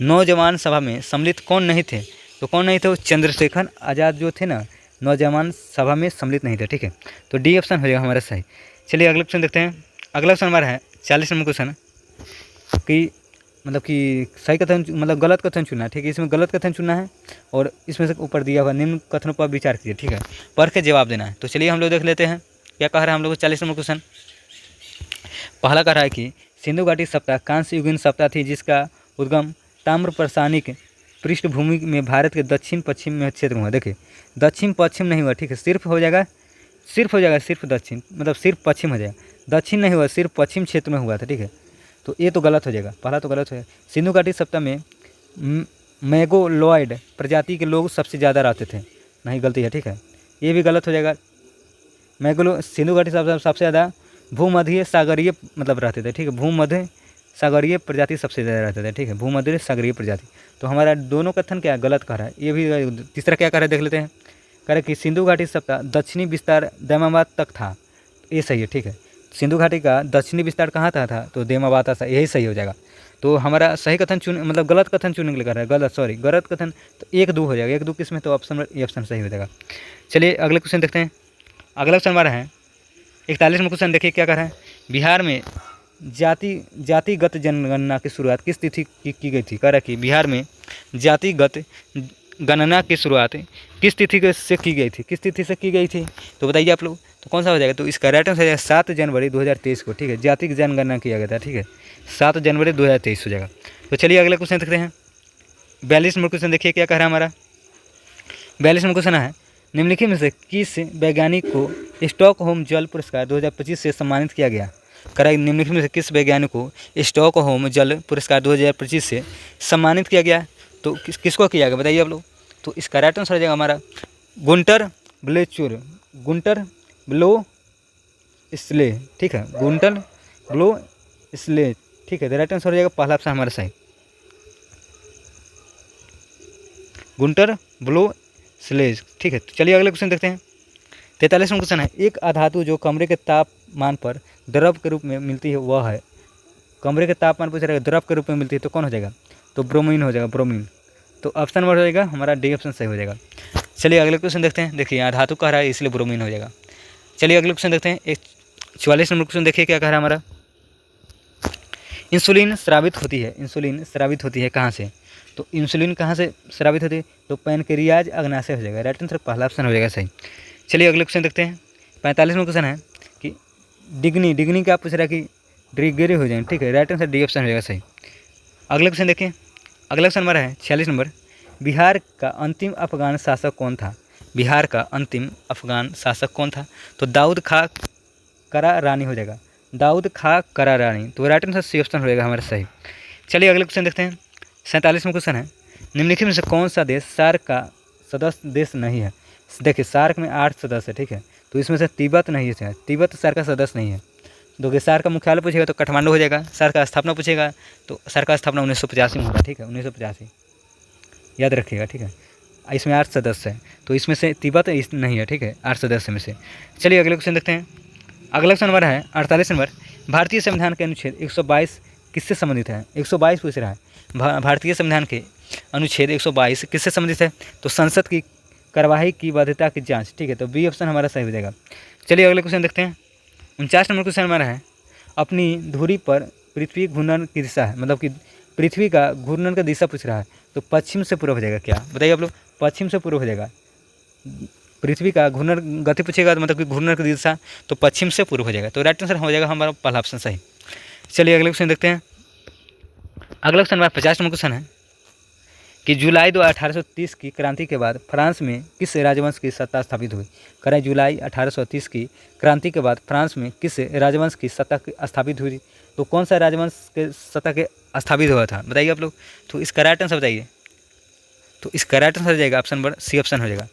नौजवान सभा में सम्मिलित कौन नहीं थे? तो कौन नहीं थे? वो चंद्रशेखर आज़ाद जो थे ना, नौजवान सभा में सम्मिलित नहीं थे, ठीक है। तो डी ऑप्शन हो जाएगा हमारा सही। चलिए अगले क्वेश्चन देखते हैं। अगला क्वेश्चन हमारा है 40 नंबर क्वेश्चन कि मतलब कि सही कथन मतलब गलत कथन चुनना है, ठीक है। इसमें गलत कथन चुनना है और इसमें से ऊपर दिया हुआ निम्न कथनों पर विचार कीजिए, ठीक है। पढ़ के जवाब देना है। तो चलिए हम लोग देख लेते हैं क्या कह रहा है हम लोग 40 नंबर क्वेश्चन। पहला कह रहा है कि सिंधु घाटी सप्ताह कांस्य युगीन सप्ताह थी जिसका उद्गम ताम्रप्रसानिक पृष्ठभूमि में भारत के दक्षिण पश्चिम में क्षेत्र में हुआ। देखिए दक्षिण पश्चिम नहीं हुआ, ठीक है, सिर्फ हो जाएगा सिर्फ दक्षिण, मतलब सिर्फ पश्चिम हो जाएगा, दक्षिण नहीं हुआ, सिर्फ पश्चिम क्षेत्र में हुआ था, ठीक है। तो ये तो गलत हो जाएगा, पहला तो गलत हो जाएगा। सिंधु घाटी सप्ताह में मैगोलॉयड प्रजाति के लोग सबसे ज़्यादा रहते थे, नहीं गलती है, ठीक है, ये भी गलत हो जाएगा। सिंधु घाटी सप्ताह में सबसे ज़्यादा भूमध्य सागरीय मतलब रहते थे, ठीक है, भूमध्य सागरीय प्रजाति सबसे ज़्यादा रहते थे, ठीक है, भूमध्य सागरीय प्रजाति। तो हमारा दोनों कथन क्या गलत कह रहा है, ये भी। तीसरा क्या कह रहा है देख लेते हैं, कह रहे कि सिंधु घाटी सप्ताह दक्षिणी विस्तार दैमाबाद तक था, ये सही है, ठीक है। सिंधु घाटी का दक्षिणी विस्तार कहाँ था तो दैमाबाद था, यही सही हो जाएगा। तो हमारा सही कथन मतलब गलत कथन चुनने के लिए कर रहा है, गलत कथन। तो 1-2 हो जाएगा, 1-2 किस में, तो ऑप्शन ये ऑप्शन सही हो जाएगा। चलिए अगले क्वेश्चन देखते हैं। अगला क्वेश्चन हमारा है 41 में क्वेश्चन, देखिए क्या कर रहा है। बिहार में जातिगत जनगणना की शुरुआत किस तिथि की गई थी। कह रहा है कि बिहार में जातिगत गणना की शुरुआत किस तिथि से की गई थी, किस तिथि से की गई थी, तो बताइए आप लोग। तो कौन सा हो जाएगा, तो इसका राइट आंसर हो जाएगा 7 जनवरी 2023 को, ठीक है, जातिगत जनगणना किया गया था, ठीक है, 7 जनवरी 2023 हो जाएगा। तो चलिए अगले क्वेश्चन देखते हैं। 42 नंबर क्वेश्चन देखिए क्या कह रहा है हमारा। 42 नंबर क्वेश्चन है, निम्नलिखित में से किस वैज्ञानिक को स्टॉकहोम जल पुरस्कार 2025 से सम्मानित किया गया। करा निम्नलिखित में से किस वैज्ञानिक को स्टॉकहोम जल पुरस्कार 2025 से सम्मानित किया गया, तो किसको किया गया बताइए आप लोग। तो इसका राइट आंसर हो जाएगा हमारा गुंटर ब्लो स्ले, ठीक है, गुंटर ब्लो स्ले, ठीक है। तो राइट आंसर हो जाएगा पहला ऑप्शन हमारा सही, गुंटर ब्लो स्लेज, ठीक है। तो चलिए अगले क्वेश्चन देखते हैं। 43वां क्वेश्चन है, एक अधातु जो कमरे के तापमान पर द्रव के रूप में मिलती है वह है। कमरे के तापमान पर द्रव के रूप में मिलती है तो कौन हो जाएगा, तो ब्रोमीन हो जाएगा, ब्रोमीन। तो ऑप्शन नंबर हो जाएगा हमारा डी ऑप्शन सही हो जाएगा। चलिए अगले क्वेश्चन देखते हैं। देखिए यहाँ धातु कह रहा है इसलिए ब्रोमीन हो जाएगा। चलिए अगले क्वेश्चन देखते हैं। 44 नंबर क्वेश्चन देखिए क्या कह रहा है हमारा। इंसुलिन स्रावित होती है कहाँ से, तो इंसुलिन कहाँ से स्रावित होती है, तो पैनक्रियाज अग्नाशय हो जाएगा, राइट आंसर पहला ऑप्शन हो जाएगा सही। चलिए अगले क्वेश्चन देखते हैं। 45वां क्वेश्चन है कि डिग्नी क्या पूछ रहा है कि डिग्री हो जाए, ठीक है, राइट आंसर डी ऑप्शन हो जाएगा सही। अगले क्वेश्चन देखिए। अगला क्वेश्चन हमारा है 46 नंबर, बिहार का अंतिम अफगान शासक कौन था। बिहार का अंतिम अफगान शासक कौन था, तो दाऊद खां करा रानी हो जाएगा, दाऊद खां करा रानी। तो राइट आंसर सी ऑप्शन हो जाएगा हमारा सही। चलिए अगले क्वेश्चन देखते हैं। 47वां क्वेश्चन है, निम्नलिखित में से कौन सा देश सार्क का सदस्य देश नहीं है। देखिए सार्क में 8 सदस्य है, ठीक है, तो इसमें से तिब्बत नहीं है, तिब्बत सार्क का सदस्य नहीं है। देखिए सार्क का मुख्यालय पूछेगा तो काठमांडू हो जाएगा। सार्क का स्थापना पूछेगा तो सार्क का स्थापना 1985 में होगा, ठीक है, 1985 याद रखिएगा, ठीक है। इसमें 8 सदस्य है तो इसमें से तिब्बत नहीं है, ठीक है, 8 सदस्य में से। चलिए अगले क्वेश्चन देखते हैं। अगला क्वेश्चन हमारा है 48 नंबर, भारतीय संविधान के अनुच्छेद 122 किससे संबंधित है। 122 पूछ रहा है, भारतीय संविधान के अनुच्छेद 122 किससे संबंधित है, तो संसद की कार्यवाही की वैधता की जांच, ठीक है, तो बी ऑप्शन हमारा सही हो जाएगा। चलिए अगले क्वेश्चन देखते हैं। 49 नंबर क्वेश्चन हमारा है, अपनी धुरी पर पृथ्वी घूर्णन की दिशा है, मतलब कि पृथ्वी का घूर्णन का दिशा पूछ रहा है, तो पश्चिम से पूर्व हो जाएगा। क्या बताइए आप लोग, पश्चिम से पूर्व हो जाएगा। पृथ्वी का घूर्णन गति पूछेगा तो मतलब कि घूर्णन की दिशा तो पश्चिम से पूर्व हो जाएगा, तो राइट आंसर हो जाएगा हमारा पहला ऑप्शन सही। चलिए अगले क्वेश्चन देखते हैं। अगला क्वेश्चन हमारा 50 नंबर क्वेश्चन है कि जुलाई 1830 की क्रांति के बाद फ्रांस में किस राजवंश की सत्ता स्थापित हुई। करें जुलाई 1830 की क्रांति के बाद फ्रांस में किस राजवंश की सत्ता स्थापित हुई, तो कौन सा राजवंश के सत्ता के स्थापित हुआ था बताइए आप लोग। तो इसका राइट आंसर बताइए, तो इसका राइट आंसर हो जाएगा ऑप्शन नंबर सी ऑप्शन हो जाएगा,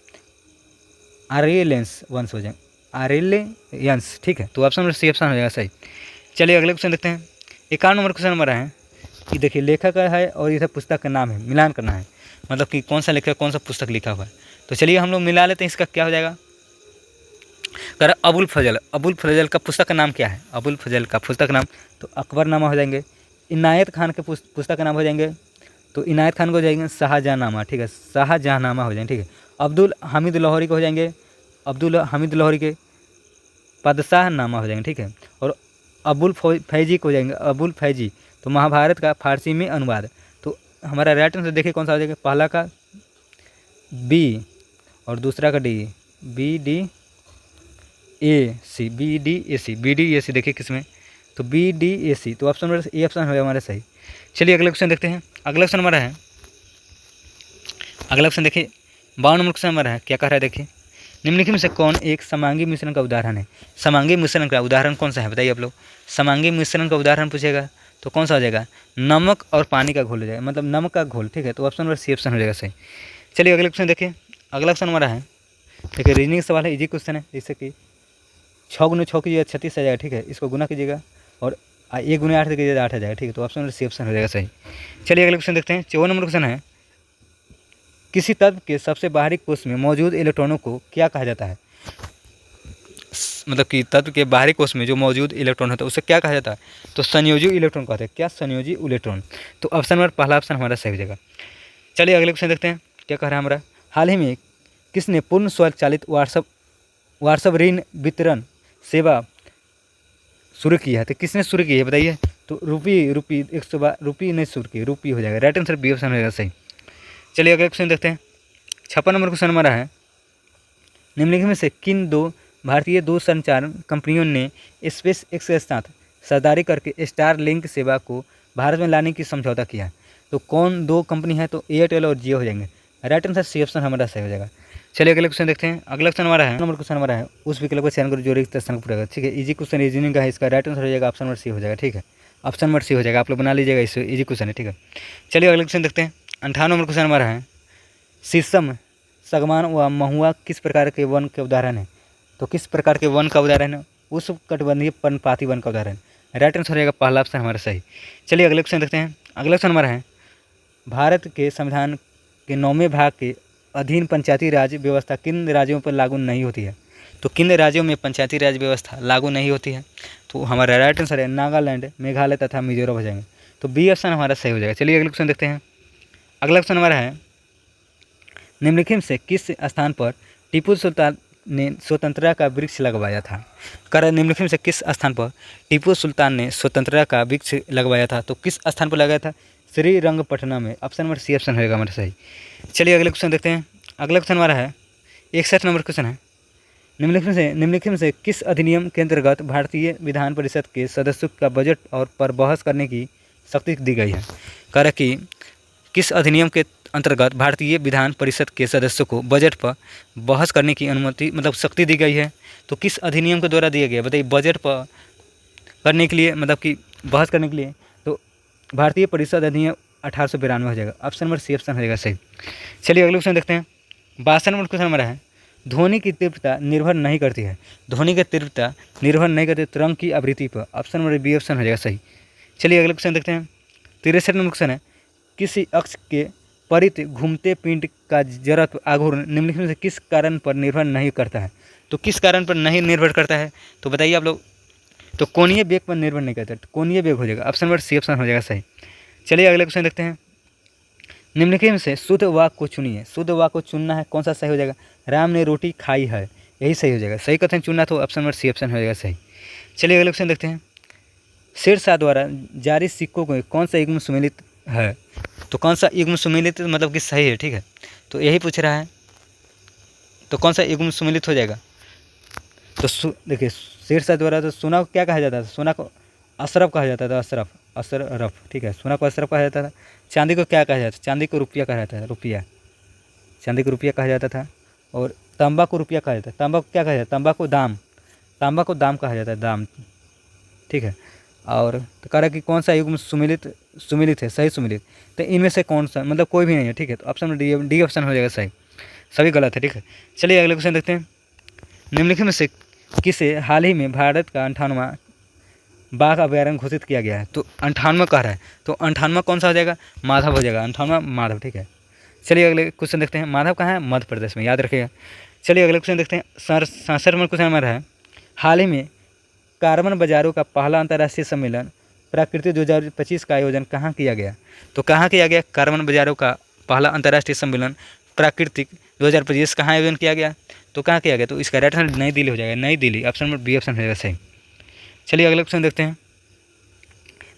आर्यलेंस वंश हो जाएगा, आर्यलेंस, ठीक है, तो ऑप्शन नंबर सी ऑप्शन हो जाएगा सही। चलिए अगले क्वेश्चन देखते हैं। 51 नंबर क्वेश्चन हमारा है कि देखिए लेखक है और इधर पुस्तक का नाम है, मिलान करना है, मतलब कि कौन सा लेखक कौन सा पुस्तक लिखा हुआ है। तो चलिए हम लोग मिला लेते हैं, इसका क्या हो जाएगा। कर अबुल फजल का पुस्तक का नाम क्या है। अबुल फजल का पुस्तक नाम तो अकबरनामा हो जाएंगे। इनायत खान के पुस्तक का नाम हो जाएंगे, तो इनायत खान को हो जाएंगे शाहजहाँनामा, ठीक है, शाहजहाँनामा हो जाएंगे, ठीक है। अब्दुल हामिद लाहौरी को हो जाएंगे, अब्दुल हामिद लाहौरी के बादशाह नामा हो जाएंगे, ठीक है। और अबुल फैजी को हो जाएंगे, अबुल फैजी तो महाभारत का फारसी में अनुवाद। तो हमारा राइट आंसर देखिए कौन सा हो जाएगा, पहला का बी और दूसरा का D, B D A C, B D A C, B D A C देखिए किसमें, तो बी डी ए सी, तो ऑप्शन नंबर ए ऑप्शन होगा हमारा सही। चलिए अगला क्वेश्चन देखते हैं। अगला क्वेश्चन हमारा है, अगला क्वेश्चन देखिए 52 नंबर क्वेश्चन हमारा है, क्या कह रहा है देखिए, निम्नलिखित में से कौन एक समांगी मिश्रण का उदाहरण है। समांगी मिश्रण का उदाहरण कौन सा है बताइए आप लोग। समांगी मिश्रण का उदाहरण पूछेगा तो कौन सा हो जाएगा, नमक और पानी का घोल हो जाएगा, मतलब नमक का घोल, ठीक है, तो ऑप्शन नंबर सी ऑप्शन हो जाएगा सही। चलिए अगले क्वेश्चन देखिए। अगला क्वेश्चन हमारा है, देखिए रीजनिंग सवाल है, इजी क्वेश्चन है, जैसे कि 6 गुना 6 कीजिएगा 36 आ जाएगा, ठीक है, इसको गुना कीजिएगा और 1 गुना 8 कीजिएगा 8 आ जाएगा, ठीक है, तो ऑप्शन नंबर सी ऑप्शन हो जाएगा सही। चलिए अगले क्वेश्चन देखते हैं। 54 नंबर क्वेश्चन है, किसी तत्व के सबसे बाहरी कोष में मौजूद इलेक्ट्रॉनों को क्या कहा जाता है। मतलब कि तत्व के बाहरी कोष में जो मौजूद इलेक्ट्रॉन होता है उसे क्या कहा जाता है, तो संयोजी इलेक्ट्रॉन कहते हैं। क्या, संयोजी इलेक्ट्रॉन, तो ऑप्शन नंबर पहला ऑप्शन हमारा सही हो जाएगा। चलिए अगले क्वेश्चन देखते हैं, क्या कह रहा है हमारा, हाल ही में किसने पूर्ण स्वचालित व्हाट्सएप ऋण वितरण सेवा शुरू की है, तो किसने शुरू की है बताइए, तो रूपी 112 रूपी नहीं शुरू की, रूपी हो जाएगा, राइट आंसर बी ऑप्शन हो जाएगा सही। चलिए अगले क्वेश्चन देखते हैं। 56 नंबर क्वेश्चन हमारा है, निम्नलिखित में से किन दो भारतीय दूरसंचार कंपनियों ने स्पेस एक्स के साथ साझेदारी करके स्टार लिंक सेवा को भारत में लाने की समझौता किया है, तो कौन दो कंपनी है, तो एयरटेल और जियो हो जाएंगे, राइट आंसर सी ऑप्शन हमारा सही हो जाएगा। चलिए अगले क्वेश्चन देखते हैं। अगला क्वेश्चन हमारा है, नंबर क्वेश्चन हमारा है, उस विकल्प को चयन करो जो रिक्त स्थान को पूरा करेगा, ठीक है, इजी क्वेश्चन रीजनिंग का है, इसका राइट आंसर हो जाएगा ऑप्शन नंबर सी हो जाएगा, ठीक है, ऑप्शन नंबर सी हो जाएगा, आप लोग बना लीजिएगा, इसे इजी क्वेश्चन है, ठीक है। चलिए अगले क्वेश्चन देखते हैं। 58 नंबर क्वेश्चन हमारा है, शीशम, सागवान व महुआ किस प्रकार के वन के उदाहरण है, तो किस प्रकार के वन का उदाहरण है, उस कटिबंधीय पर्णपाती वन का उदाहरण, राइट आंसर हो जाएगा पहला ऑप्शन हमारा सही। चलिए अगले क्वेश्चन देखते हैं। अगला क्वेश्चन हमारा है, भारत के संविधान के 9वें भाग के अधीन पंचायती राज व्यवस्था किन राज्यों पर लागू नहीं होती है, तो किन राज्यों में पंचायती राज व्यवस्था लागू नहीं होती है, तो हमारा राइट आंसर है नागालैंड, मेघालय तथा मिजोरम हो जाएंगे, तो बी ऑप्शन हमारा सही हो जाएगा। चलिए अगले क्वेश्चन देखते हैं। अगला क्वेश्चन हमारा है, निम्नलिखित से किस स्थान पर टीपू सुल्तान ने स्वतंत्रता का वृक्ष लगवाया था। कर निम्नलिखित से किस स्थान पर टीपू सुल्तान ने स्वतंत्रता का वृक्ष लगवाया था, तो किस स्थान पर लगाया था, श्रीरंगपटना में, ऑप्शन नंबर सी ऑप्शन होगा हमारा सही। चलिए अगले क्वेश्चन देखते हैं। अगला क्वेश्चन हमारा है 61 नंबर क्वेश्चन है, निम्नलिखित में से किस अधिनियम के अंतर्गत भारतीय विधान परिषद के सदस्यों का बजट और पर बहस करने की शक्ति दी गई है। कह रहा कि किस अधिनियम के अंतर्गत भारतीय विधान परिषद के सदस्यों को बजट पर बहस करने की अनुमति मतलब शक्ति दी गई है, तो किस अधिनियम के द्वारा दिया गया बताइए, बजट पर करने के लिए मतलब कि बहस करने के लिए, तो भारतीय परिषद अधिनियम 1892 हो जाएगा, ऑप्शन नंबर सी ऑप्शन हो जाएगा सही। चलिए अगले क्वेश्चन देखते हैं। 62 नंबर क्वेश्चन हमारा है, ध्वनि की तीव्रता निर्भर नहीं करती है, ध्वनि की तीव्रता निर्भर नहीं करती तरंग की आवृत्ति पर, ऑप्शन नंबर बी ऑप्शन हो जाएगा सही। चलिए अगले क्वेश्चन देखते हैं। 63 नंबर क्वेश्चन है, किसी अक्ष के परित घूमते पिंड का जड़त्व आघूर्ण निम्नलिखित में से किस कारण पर निर्भर नहीं करता है, तो किस कारण पर नहीं निर्भर करता है, तो बताइए आप लोग, तो कोणीय वेग पर निर्भर नहीं करता, तो कोणीय वेग हो जाएगा, ऑप्शन नंबर सी ऑप्शन हो जाएगा सही। चलिए अगले क्वेश्चन देखते हैं। निम्नलिखित में से शुद्ध वाक्य को चुनिए, शुद्ध वाक्य को चुनना है, कौन सा सही हो जाएगा, राम ने रोटी खाई है, यही सही हो जाएगा, सही कथन चुनना तो ऑप्शन नंबर सी ऑप्शन हो जाएगा सही। चलिए अगले क्वेश्चन देखते हैं। शेरशाह द्वारा जारी सिक्कों को कौन सा युग्म सुमेलित है, तो कौन सा युग्म सुमेलित मतलब कि सही है, ठीक है, तो यही पूछ रहा है, तो कौन सा युग्म सुमेलित हो जाएगा, तो देखिए शेरशाह द्वारा तो सोना को क्या कहा जाता था, सोना को अशरफ कहा जाता था, अशरफ, ठीक है, सोना को अशरफ कहा जाता था। चांदी को क्या कहा जाता था, चांदी को रुपया कहा जाता था, रुपया, चांदी को रुपया कहा जाता था। और तांबा को रुपया कहा जाता है, तांबा को क्या कहा जाता है, तांबा को दाम कहा जाता है, दाम, ठीक है। और तो कह रहा है कि कौन सा युग्म सुमिलित है, सही सुमिलित, तो इनमें से कौन सा मतलब कोई भी नहीं है, ठीक है, तो ऑप्शन डी ऑप्शन हो जाएगा सही, सभी गलत है, ठीक है। चलिए अगले क्वेश्चन देखते हैं। निम्नलिखित में से किसे हाल ही में भारत का 58वां बाघ अभ्यारण्य घोषित किया गया है, तो 58वां कह रहा है, तो 58वां कौन सा हो जाएगा, माधव हो जाएगा, 58वां माधव, ठीक है। चलिए अगले क्वेश्चन देखते हैं। माधव कहाँ है, मध्य प्रदेश में, याद रखिएगा। चलिए अगले क्वेश्चन देखते हैं। 67 नंबर क्वेश्चन हमारा है, हाल ही में कार्बन बाजारों का पहला अंतर्राष्ट्रीय सम्मेलन प्रकृति 2025 का आयोजन कहाँ किया गया, तो कहाँ किया गया, कार्बन बाजारों का पहला अंतर्राष्ट्रीय सम्मेलन प्राकृतिक 2025 कहाँ आयोजन किया गया, तो कहाँ किया गया, तो इसका राइट आंसर नई दिल्ली हो जाएगा, Nai Delhi, option number B option हो जाएगा सही। चलिए अगले क्वेश्चन देखते हैं।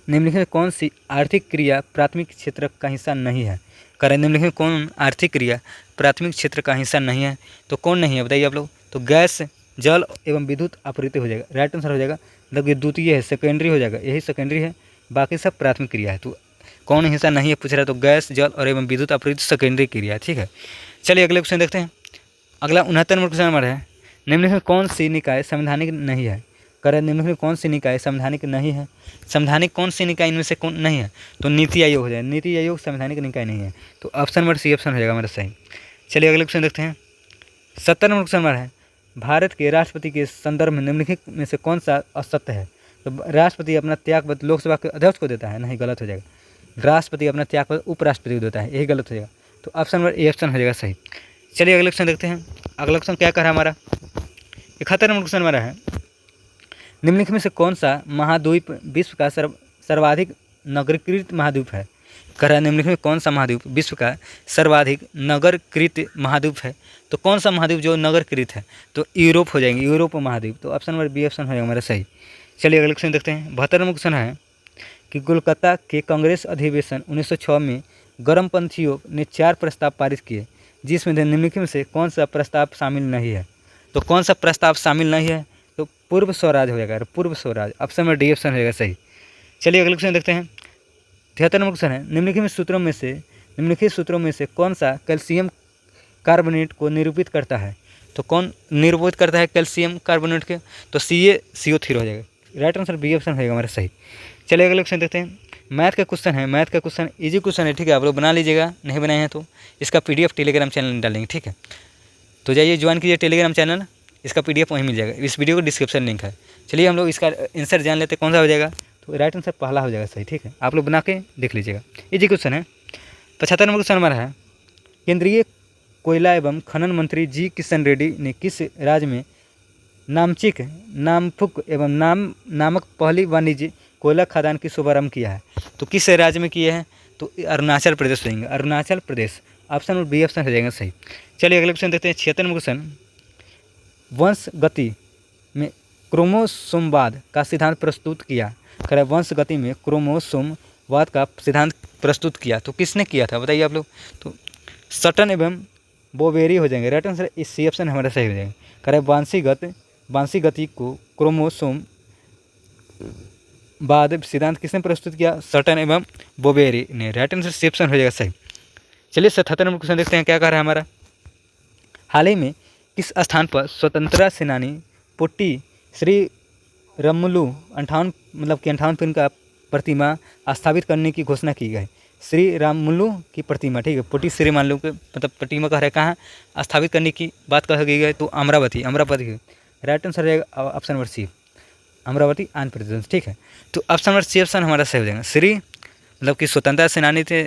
निम्नलिखित में कौन सी आर्थिक क्रिया प्राथमिक क्षेत्र का हिस्सा नहीं है? करें निम्नलिखित में कौन आर्थिक क्रिया प्राथमिक क्षेत्र का हिस्सा नहीं है? तो कौन नहीं है बताइए आप लोग? तो गैस, जल एवं विद्युत आपूर्ति हो जाएगा, राइट आंसर हो जाएगा। मतलब ये द्वितीय है, सेकेंडरी हो जाएगा, यही सेकेंडरी है, बाकी सब प्राथमिक क्रिया है। तो कौन हिस्सा नहीं है पूछ रहा है? तो गैस, जल और एवं विद्युत आपूर्ति सेकेंडरी क्रिया है, ठीक है। चलिए अगले क्वेश्चन देखते हैं। अगला 69 नंबर क्वेश्चन हमारा है, निम्नलिखित में कौन सी निकाय संवैधानिक नहीं है? करें निम्नलिखित में कौन सी निकाय संवैधानिक नहीं है? संवैधानिक कौन सी निकाय इनमें से कौन नहीं है? तो नीति आयोग हो जाए, नीति आयोग संवैधानिक निकाय नहीं है। तो ऑप्शन नंबर सी ऑप्शन हो जाएगा हमारा सही। चलिए अगले क्वेश्चन देखते हैं। 70 नंबर क्वेश्चन हमारा है, भारत के राष्ट्रपति के संदर्भ में निम्नलिखित में से कौन सा असत्य है? तो राष्ट्रपति अपना त्यागपत्र लोकसभा के अध्यक्ष को देता है, नहीं, गलत हो जाएगा। राष्ट्रपति अपना त्यागपत्र उपराष्ट्रपति को देता है, यही गलत हो जाएगा। तो ऑप्शन नंबर ए ऑप्शन हो जाएगा सही। चलिए अगले क्वेश्चन देखते हैं। अगला क्वेश्चन क्या कर रहा है हमारा? 71 नंबर क्वेश्चन हमारा है, निम्नलिखित में से कौन सा महाद्वीप विश्व का सर्वाधिक नगरीकृत महाद्वीप है? कह रहा है निम्नलिखित में कौन सा महाद्वीप विश्व का सर्वाधिक नगरकृत महाद्वीप है? तो कौन सा महाद्वीप जो नगरकृत है? तो यूरोप हो जाएंगे, यूरोप महाद्वीप। तो ऑप्शन नंबर बी ऑप्शन हो जाएगा हमारा सही। चलिए अगले क्वेश्चन देखते हैं। 72 नंबर क्वेश्चन है कि कोलकाता के कांग्रेस अधिवेशन 1906 में गर्मपंथियों ने 4 प्रस्ताव पारित किए, जिसमें निम्नलिखित में से कौन सा प्रस्ताव शामिल नहीं है? तो कौन सा प्रस्ताव शामिल नहीं है? तो पूर्व स्वराज हो जाएगा, पूर्व Swaraj. Option number D option हो जाएगा सही। चलिए अगले क्वेश्चन देखते हैं। 73 नंबर क्वेश्चन है, निम्नलिखित सूत्रों में से कौन सा कैल्शियम कार्बोनेट को निरूपित करता है? तो कौन निरूपित करता है कैल्शियम कार्बोनेट के? तो CaCO3 हो जाएगा, राइट आंसर बी ऑप्शन होगा हमारा सही। चलिए अगले क्वेश्चन देखते हैं। मैथ का क्वेश्चन है, मैथ का क्वेश्चन इजी क्वेश्चन है, ठीक है। आप लोग बना लीजिएगा, नहीं बनाए हैं तो इसका PDF टेलीग्राम चैनल में डालेंगे, ठीक है। तो जाइए ज्वाइन कीजिए टेलीग्राम चैनल, इसका PDF वहीं मिल जाएगा, इस वीडियो को डिस्क्रिप्शन लिंक है। चलिए हम लोग इसका आंसर जान लेते हैं कौन सा हो जाएगा। तो राइट आंसर पहला हो जाएगा सही, ठीक है। आप लोग बना के देख लीजिएगा, इजी क्वेश्चन है। 75 नंबर क्वेश्चन हमारा है, केंद्रीय कोयला एवं खनन मंत्री जी किशन रेड्डी ने किस राज्य में नामचिक, नामफुक एवं नामक पहली वाणिज्य कोयला खदान की शुभारंभ किया है? तो किस राज्य में किए हैं? तो अरुणाचल प्रदेश रहेंगे, Arunachal Pradesh. Option number B option हो जाएगा सही। चलिए अगले क्वेश्चन देखते हैं। 76 नंबर क्वेश्चन, वंश गति में क्रोमोसोमवाद का सिद्धांत प्रस्तुत किया। खैर वंश गति में क्रोमोसोमवाद का सिद्धांत प्रस्तुत किया तो किसने किया था बताइए आप लोग? तो सटन एवं बोवेरी हो जाएंगे, राइट आंसर इस सी ऑप्शन हमारा सही हो जाएगा। खैर वांशी गति को क्रोमोसोम बाद सिद्धांत किसने प्रस्तुत किया? सटन एवं बोवेरी ने, राइट आंसर सी ऑप्शन हो जाएगा सही। चलिए 77 नंबर क्वेश्चन देखते हैं क्या कह रहा है हमारा। हाल ही में किस स्थान पर स्वतंत्रता सेनानी पोट्टी श्री रामुलु 58 फीट का प्रतिमा स्थापित करने की घोषणा की गई? श्री रामुलु की प्रतिमा, ठीक है, पोट्टी श्री रामुलु के मतलब प्रतिमा कह रहे हैं कहाँ स्थापित करने की बात कही गई है? तो अमरावती, राइट आंसर रहेगा option number C, Amaravati Andhra Pradesh, ठीक है। तो ऑप्शन नंबर सी ऑप्शन हमारा सही हो जाएगा। श्री मतलब कि स्वतंत्रता सेनानी थे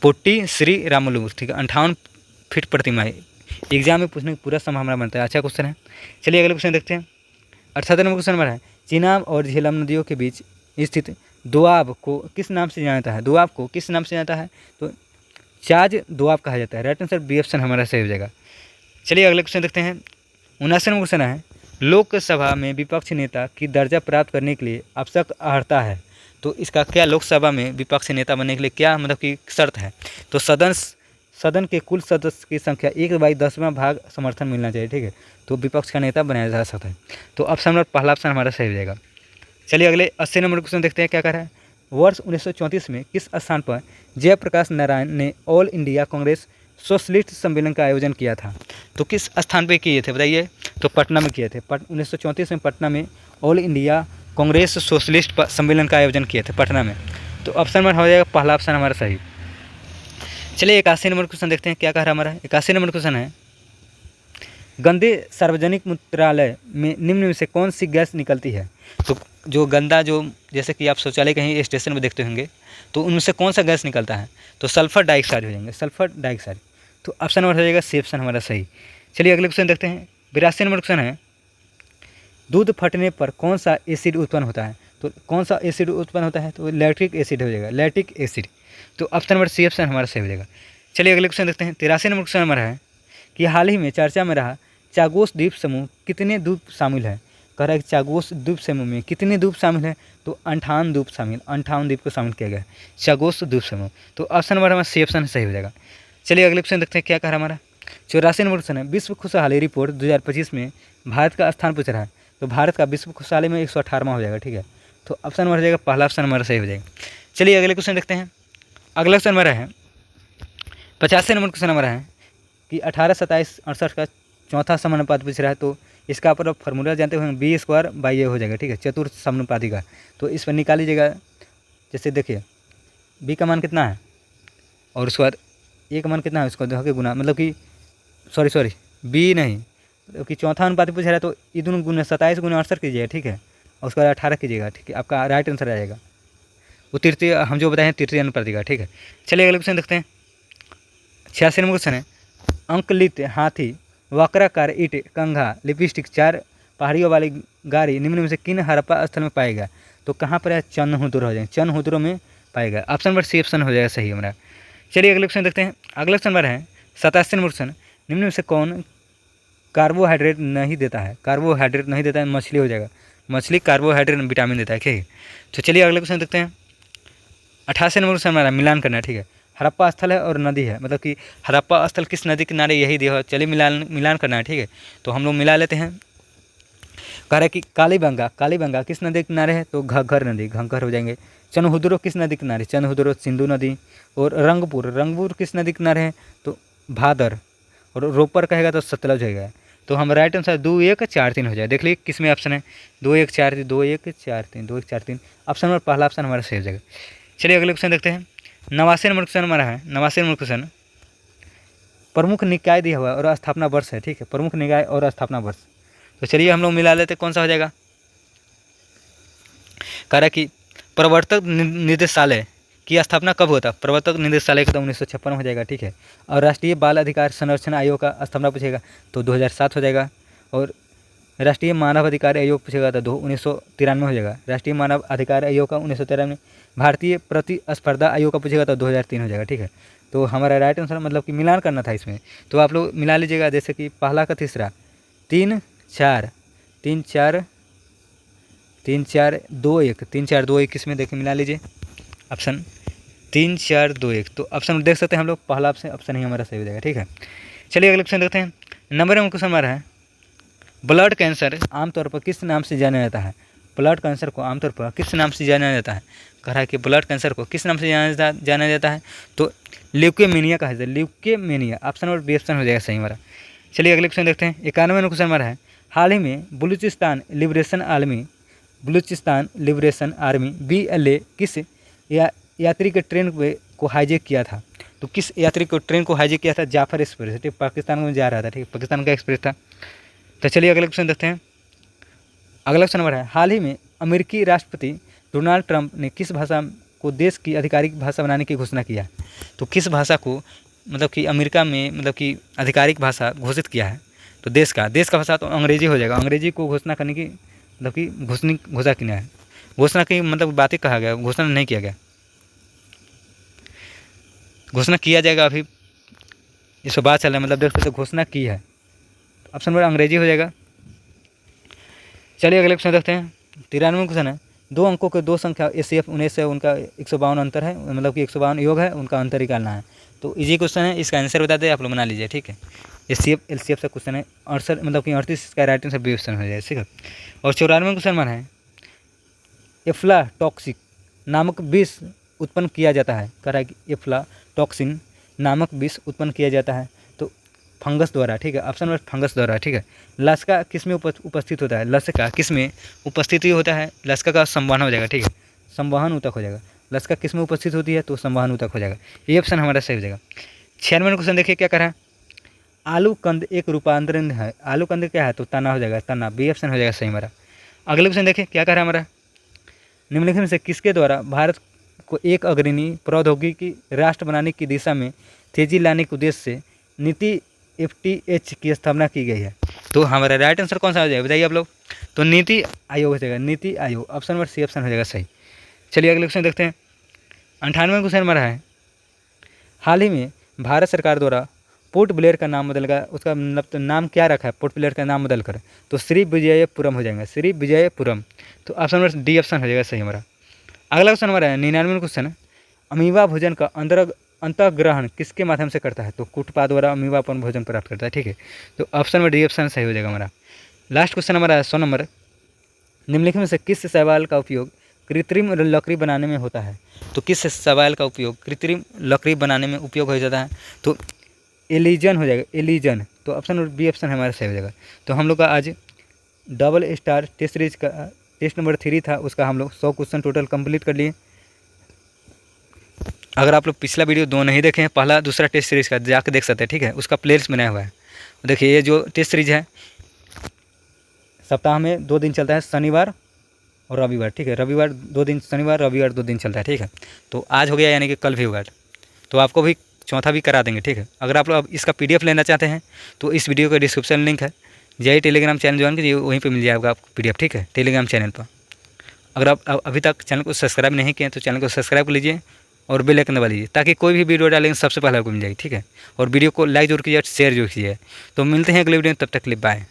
पोट्टी श्री रामुलु, ठीक है, 58 फीट प्रतिमा है। एग्जाम में पूछने की पूरा संभावना बनता है, अच्छा क्वेश्चन है। चलिए अगले क्वेश्चन देखते हैं। 78 नंबर क्वेश्चन हमारा है, चिनाब और झेलम नदियों के बीच स्थित दोआब को किस नाम से जाना जाता है? दोआब को किस नाम से जाता है? तो चाज दोआब कहा जाता है, राइट आंसर बी ऑप्शन हमारा सही हो जाएगा। चलिए अगले क्वेश्चन देखते हैं। 79 नंबर क्वेश्चन है, लोकसभा में विपक्ष नेता की दर्जा प्राप्त करने के लिए आवश्यक अर्हता है? तो इसका क्या लोकसभा में विपक्ष नेता बनने के लिए क्या मतलब कि शर्त है? तो सदन के कुल सदस्य की संख्या 1/10वां भाग समर्थन मिलना चाहिए, ठीक है, तो विपक्ष का नेता बनाया जा सकता है। तो ऑप्शन नंबर पहला ऑप्शन हमारा सही हो जाएगा। चलिए अगले 80 नंबर क्वेश्चन देखते हैं क्या कह रहा है। वर्ष 1934 में किस स्थान पर जयप्रकाश नारायण ने ऑल इंडिया कांग्रेस सोशलिस्ट सम्मेलन का आयोजन किया था? तो किस स्थान पर किए थे बताइए? तो पटना में किए थे। 1934 में पटना में ऑल इंडिया कांग्रेस सोशलिस्ट सम्मेलन का आयोजन किए थे पटना में। तो ऑप्शन नंबर हो जाएगा पहला ऑप्शन हमारा सही। चलिए 81 नंबर क्वेश्चन देखते हैं क्या कह रहा है हमारा। 81 नंबर क्वेश्चन है, गंदे सार्वजनिक मूत्रालय में निम्न में से कौन सी गैस निकलती है? तो जो गंदा जो जैसे कि आप शौचालय कहीं स्टेशन में देखते होंगे तो उनमें से कौन सा गैस निकलता है? तो सल्फर डाइऑक्साइड हो जाएंगे, सल्फर डाइऑक्साइड। तो ऑप्शन नंबर हो जाएगा सी ऑप्शन हमारा सही। चलिए अगले क्वेश्चन देखते हैं। 82 नंबर क्वेश्चन है, दूध फटने पर कौन सा एसिड उत्पन्न होता है? तो कौन सा एसिड उत्पन्न होता है? तो लैक्टिक एसिड हो जाएगा, लैक्टिक एसिड। तो ऑप्शन नंबर सी ऑप्शन हमारा सही हो जाएगा। चलिए अगले क्वेश्चन देखते हैं। 83 नंबर क्वेश्चन हमारा है कि हाल ही में चर्चा में रहा चागोस द्वीप समूह कितने द्वीप शामिल है? कह रहा है कि चागोस द्वीप समूह में कितने द्वीप शामिल हैं, तो 58 द्वीप शामिल, 58 द्वीप को शामिल किया गया है चागोस द्वीप समूह। तो ऑप्शन नंबर हमारा सी ऑप्शन सही हो जाएगा। चलिए अगले क्वेश्चन देखते हैं क्या कह रहा है हमारा। 84 नंबर क्वेश्चन है, विश्व खुशहाली रिपोर्ट 2025 में भारत का स्थान पूछ रहा है। तो भारत का विश्व खुशहाली में 118वां हो जाएगा, ठीक है। तो ऑप्शन नंबर हो जाएगा पहला ऑप्शन हमारा सही हो जाएगा। चलिए अगले क्वेश्चन देखते हैं। अगला क्वेश्चन हमारा है 85 नंबर क्वेश्चन हमारा है कि 18, 27, 68 का चौथा समानुपात पूछ रहा है। तो इसका आप फॉर्मूला जानते होंगे, B² हो जाएगा, ठीक है, चतुर्थ समानुपाती का। तो इस पर निकाल लीजिएगा। जैसे देखिए B का मान कितना है और उसके बाद A का मान कितना है, उसको दो के गुना, मतलब कि सॉरी B नहीं, मतलब कि चौथा अनुपाती पूछ रहा है। तो ये दोनों गुना 27 गुना 68 कीजिएगा, ठीक है, और उसके बाद 18 कीजिएगा, ठीक है, आपका राइट आंसर आ जाएगा। वो तृतीय हम जो बताए हैं तृतीय अनुपाती का, ठीक है। चलिए अगले क्वेश्चन देखते हैं। 86 नंबर क्वेश्चन है, अंकलित हाथी, वक्राकार ईंट, कंघा, लिपस्टिक, 4 पहाड़ियों वाली गाड़ी निम्न में से किन हड़प्पा स्थल में पाएगा। तो कहाँ पर है, चनहुदुर हो जाएगा, चनहुदुरों में पाएगा। ऑप्शन नंबर सी ऑप्शन हो जाएगा सही हमारा। चलिए अगले क्वेश्चन देखते हैं। अगला क्वेश्चन नंबर है 87 नंबर क्वेश्चन, निम्न में से कौन कार्बोहाइड्रेट नहीं देता है। कार्बोहाइड्रेट नहीं देता है, मछली हो जाएगा। मछली कार्बोहाइड्रेट विटामिन देता है, ठीक है। तो चलिए अगले क्वेश्चन देखते हैं। 88 नंबर क्वेश्चन हमारा मिलान करना है, ठीक है। हड़प्पा स्थल है और नदी है, मतलब कि हड़प्पा स्थल किस नदी के किनारे, यही दिया हो। चलिए मिलान करना है, ठीक है। तो हम लोग मिला लेते हैं। कह रहा है कि कालीबंगा किस नदी के किनारे है, तो घग्गर नदी, घग्गर हो जाएंगे। चनहुदुरो किस नदी के किनारे, चनहुदुरो सिंधु नदी। और रंगपुर किस नदी के किनारे है, तो भादर। और रोपर कहेगा तो सतलज होगा। तो हम राइट आंसर 2, 1, 4, 3 हो जाए। देख लीजिए किस में ऑप्शन है, 2, 1, 4, 3, 2, 1, 4, 3, 2, 1, 4, 3। ऑप्शन नंबर पहला ऑप्शन हमारा सही हो जाएगा। चलिए अगले क्वेश्चन देखते हैं। 89 नंबर क्वेश्चन हमारा है। 89 नंबर क्वेश्चन, प्रमुख निकाय दिया हुआ है और स्थापना वर्ष है, ठीक है, प्रमुख निकाय और स्थापना वर्ष। तो चलिए हम लोग मिला लेते, कौन सा हो जाएगा। कह रहा है कि प्रवर्तक निदेशालय की स्थापना कब होता है। प्रवर्तक निदेशालय का तो 1956 हो जाएगा, ठीक है। और राष्ट्रीय बाल अधिकार संरक्षण आयोग का स्थापना पूछेगा तो 2007 हो जाएगा। और राष्ट्रीय मानव अधिकार आयोग पूछेगा तो 1993 हो जाएगा। राष्ट्रीय मानव अधिकार आयोग का 1993। भारतीय प्रतिस्पर्धा आयोग का पूछेगा तो 2003 हो जाएगा, ठीक है। तो हमारा राइट आंसर मतलब कि मिलान करना था इसमें, तो आप लोग मिला लीजिएगा। जैसे कि पहला का तीसरा 3, 4, 3, 4, 3, 4, 2, 1, 3, 4, 2, 1 इसमें देखिए मिला लीजिए। ऑप्शन 3, 4, 2, 1। तो ऑप्शन देख सकते हैं हम लोग, पहला ऑप्शन ही हमारा सही हो जाएगा, ठीक है। चलिए अगले क्वेश्चन देखते हैं। नंबर में क्वेश्चन हमारा है, ब्लड कैंसर आमतौर पर किस नाम से जाना जाता है। ब्लड कैंसर को आमतौर पर किस नाम से जाना जाता है। कह रहा है कि ब्लड कैंसर को किस नाम से जाना जाता है, तो ल्यूकेमिया कहा जाता है, leukaemia. Option number B option हो जाएगा सही हमारा। चलिए अगले क्वेश्चन देखते हैं। 91 क्वेश्चन हमारा है, हाल ही में बलूचिस्तान लिबरेशन आर्मी BLA किस यात्री के ट्रेन को हाईजैक किया था। तो किस यात्री को ट्रेन को हाईजैक किया था, जाफर एक्सप्रेस, ठीक, पाकिस्तान में जा रहा था, ठीक, पाकिस्तान का एक्सप्रेस था। तो चलिए अगले क्वेश्चन देखते हैं। अगला क्वेश्चन नंबर है, हाल ही में अमेरिकी राष्ट्रपति डोनाल्ड ट्रंप ने किस भाषा को देश की आधिकारिक भाषा बनाने की घोषणा किया। तो किस भाषा को मतलब कि अमेरिका में मतलब कि आधिकारिक भाषा घोषित किया है। तो देश का भाषा तो अंग्रेजी हो जाएगा। अंग्रेजी को घोषणा करने की मतलब कि घोषणा किया है। घोषणा की मतलब बातें कहा गया, घोषणा नहीं किया गया। घोषणा किया जाएगा, अभी इस बात चल रहा है, मतलब देख सकते घोषणा की है। ऑप्शन नंबर अंग्रेजी हो जाएगा। चलिए अगले क्वेश्चन देखते हैं। 93 क्वेश्चन है, 2 अंकों के 2 संख्या ACF 19 से उनका 152 अंतर है, मतलब कि 152 योग है, उनका अंतर निकालना है। तो इजी क्वेश्चन है, इसका आंसर बता दें, आप लोग बना लीजिए, ठीक है। ACF LCF से क्वेश्चन है 68 मतलब कि 38, इसका राइट आंसर बी ऑप्शन हो जाएगा, ठीक है। और 94 क्वेश्चन मन है, एफ्लाटॉक्सिन नामक विष उत्पन्न किया जाता है। कह रहा है कि एफ्लाटॉक्सिन नामक विष उत्पन्न किया जाता है तो फंगस द्वारा, ठीक है। ऑप्शन नंबर फंगस द्वारा, ठीक है। लसका किस में उपस्थित होता है, लसका किस में उपस्थिति होता है, लसका का संवहन हो जाएगा, ठीक है, संवहन ऊतक हो जाएगा। लसका किस में उपस्थित होती है, तो संवहन ऊतक हो जाएगा। ये ऑप्शन हमारा सही हो जाएगा। 96 क्वेश्चन देखिए क्या कह रहा है, आलू कंद एक रूपांतरण है। आलू कंद क्या है, तो तना हो जाएगा, तना, बी ऑप्शन हो जाएगा सही हमारा। अगले क्वेश्चन देखिए क्या कह रहा है हमारा, निम्नलिखित में से किसके द्वारा भारत को एक अग्रणी प्रौद्योगिकी राष्ट्र बनाने की दिशा में तेजी लाने के उद्देश्य से नीति FTH की स्थापना की गई है। तो हमारा राइट आंसर कौन सा हो जाएगा बताइए आप लोग, तो नीति आयोग हो जाएगा, NITI Aayog. Option number C option हो जाएगा सही। चलिए अगले क्वेश्चन देखते हैं। 98 क्वेश्चन हमारा है, हाल ही में भारत सरकार द्वारा पोर्ट ब्लेयर का नाम बदल गया, उसका मतलब तो नाम क्या रखा है पोर्ट ब्लेयर का नाम बदल कर, तो श्री विजयपुरम हो जाएगा, श्री विजयपुरम। तो ऑप्शन नंबर डी ऑप्शन हो जाएगा सही हमारा। अगला क्वेश्चन हमारा है 99वां क्वेश्चन है, अमीबा भोजन का अंतर्ग्रहण किसके माध्यम से करता है, तो कूटपाद द्वारा अमीबा अपन भोजन प्राप्त करता है, ठीक है। तो ऑप्शन नंबर डी ऑप्शन सही हो जाएगा हमारा। लास्ट क्वेश्चन हमारा है 100 नंबर, निम्नलिखित में से किस शैवाल का उपयोग कृत्रिम लकड़ी बनाने में होता है, तो किस शैवाल का उपयोग कृत्रिम लकड़ी बनाने में उपयोग हो जाता है, तो एलिजन हो जाएगा, एलिजन। तो ऑप्शन नंबर बी ऑप्शन हमारा सही हो जाएगा। तो हम लोग का आज डबल स्टार टेस्ट सीरीज का टेस्ट नंबर 3 था, उसका हम लोग 100 क्वेश्चन टोटल कंप्लीट कर लिए। अगर आप लोग पिछला वीडियो 2 नहीं देखे हैं, पहला दूसरा टेस्ट सीरीज़ का जाकर देख सकते हैं, ठीक है। उसका प्लेलिस्ट बनाया हुआ है। देखिए ये जो टेस्ट सीरीज है सप्ताह में 2 दिन चलता है, शनिवार और रविवार, ठीक है। रविवार 2 दिन, शनिवार रविवार 2 दिन चलता है, ठीक है। तो आज हो गया यानी कि कल भी होगा, तो आपको भी चौथा भी करा देंगे, ठीक है। अगर आप लोग इसका PDF लेना चाहते हैं तो इस वीडियो का डिस्क्रिप्शन लिंक है, जाइए टेलीग्राम चैनल ज्वाइन कीजिए, वहीं पर मिल जाएगा आपको PDF, ठीक है, टेलीग्राम चैनल पर। अगर आप अभी तक चैनल को सब्सक्राइब नहीं किए तो चैनल को सब्सक्राइब कर लीजिए और बेल आइकन दबा लीजिए, ताकि कोई भी वीडियो डालेंगे सबसे पहले आपको मिल जाएगी, ठीक है। और वीडियो को लाइक जरूर कीजिए, शेयर जरूर कीजिए। तो मिलते हैं अगले वीडियो में, तब तक के लिए बाय।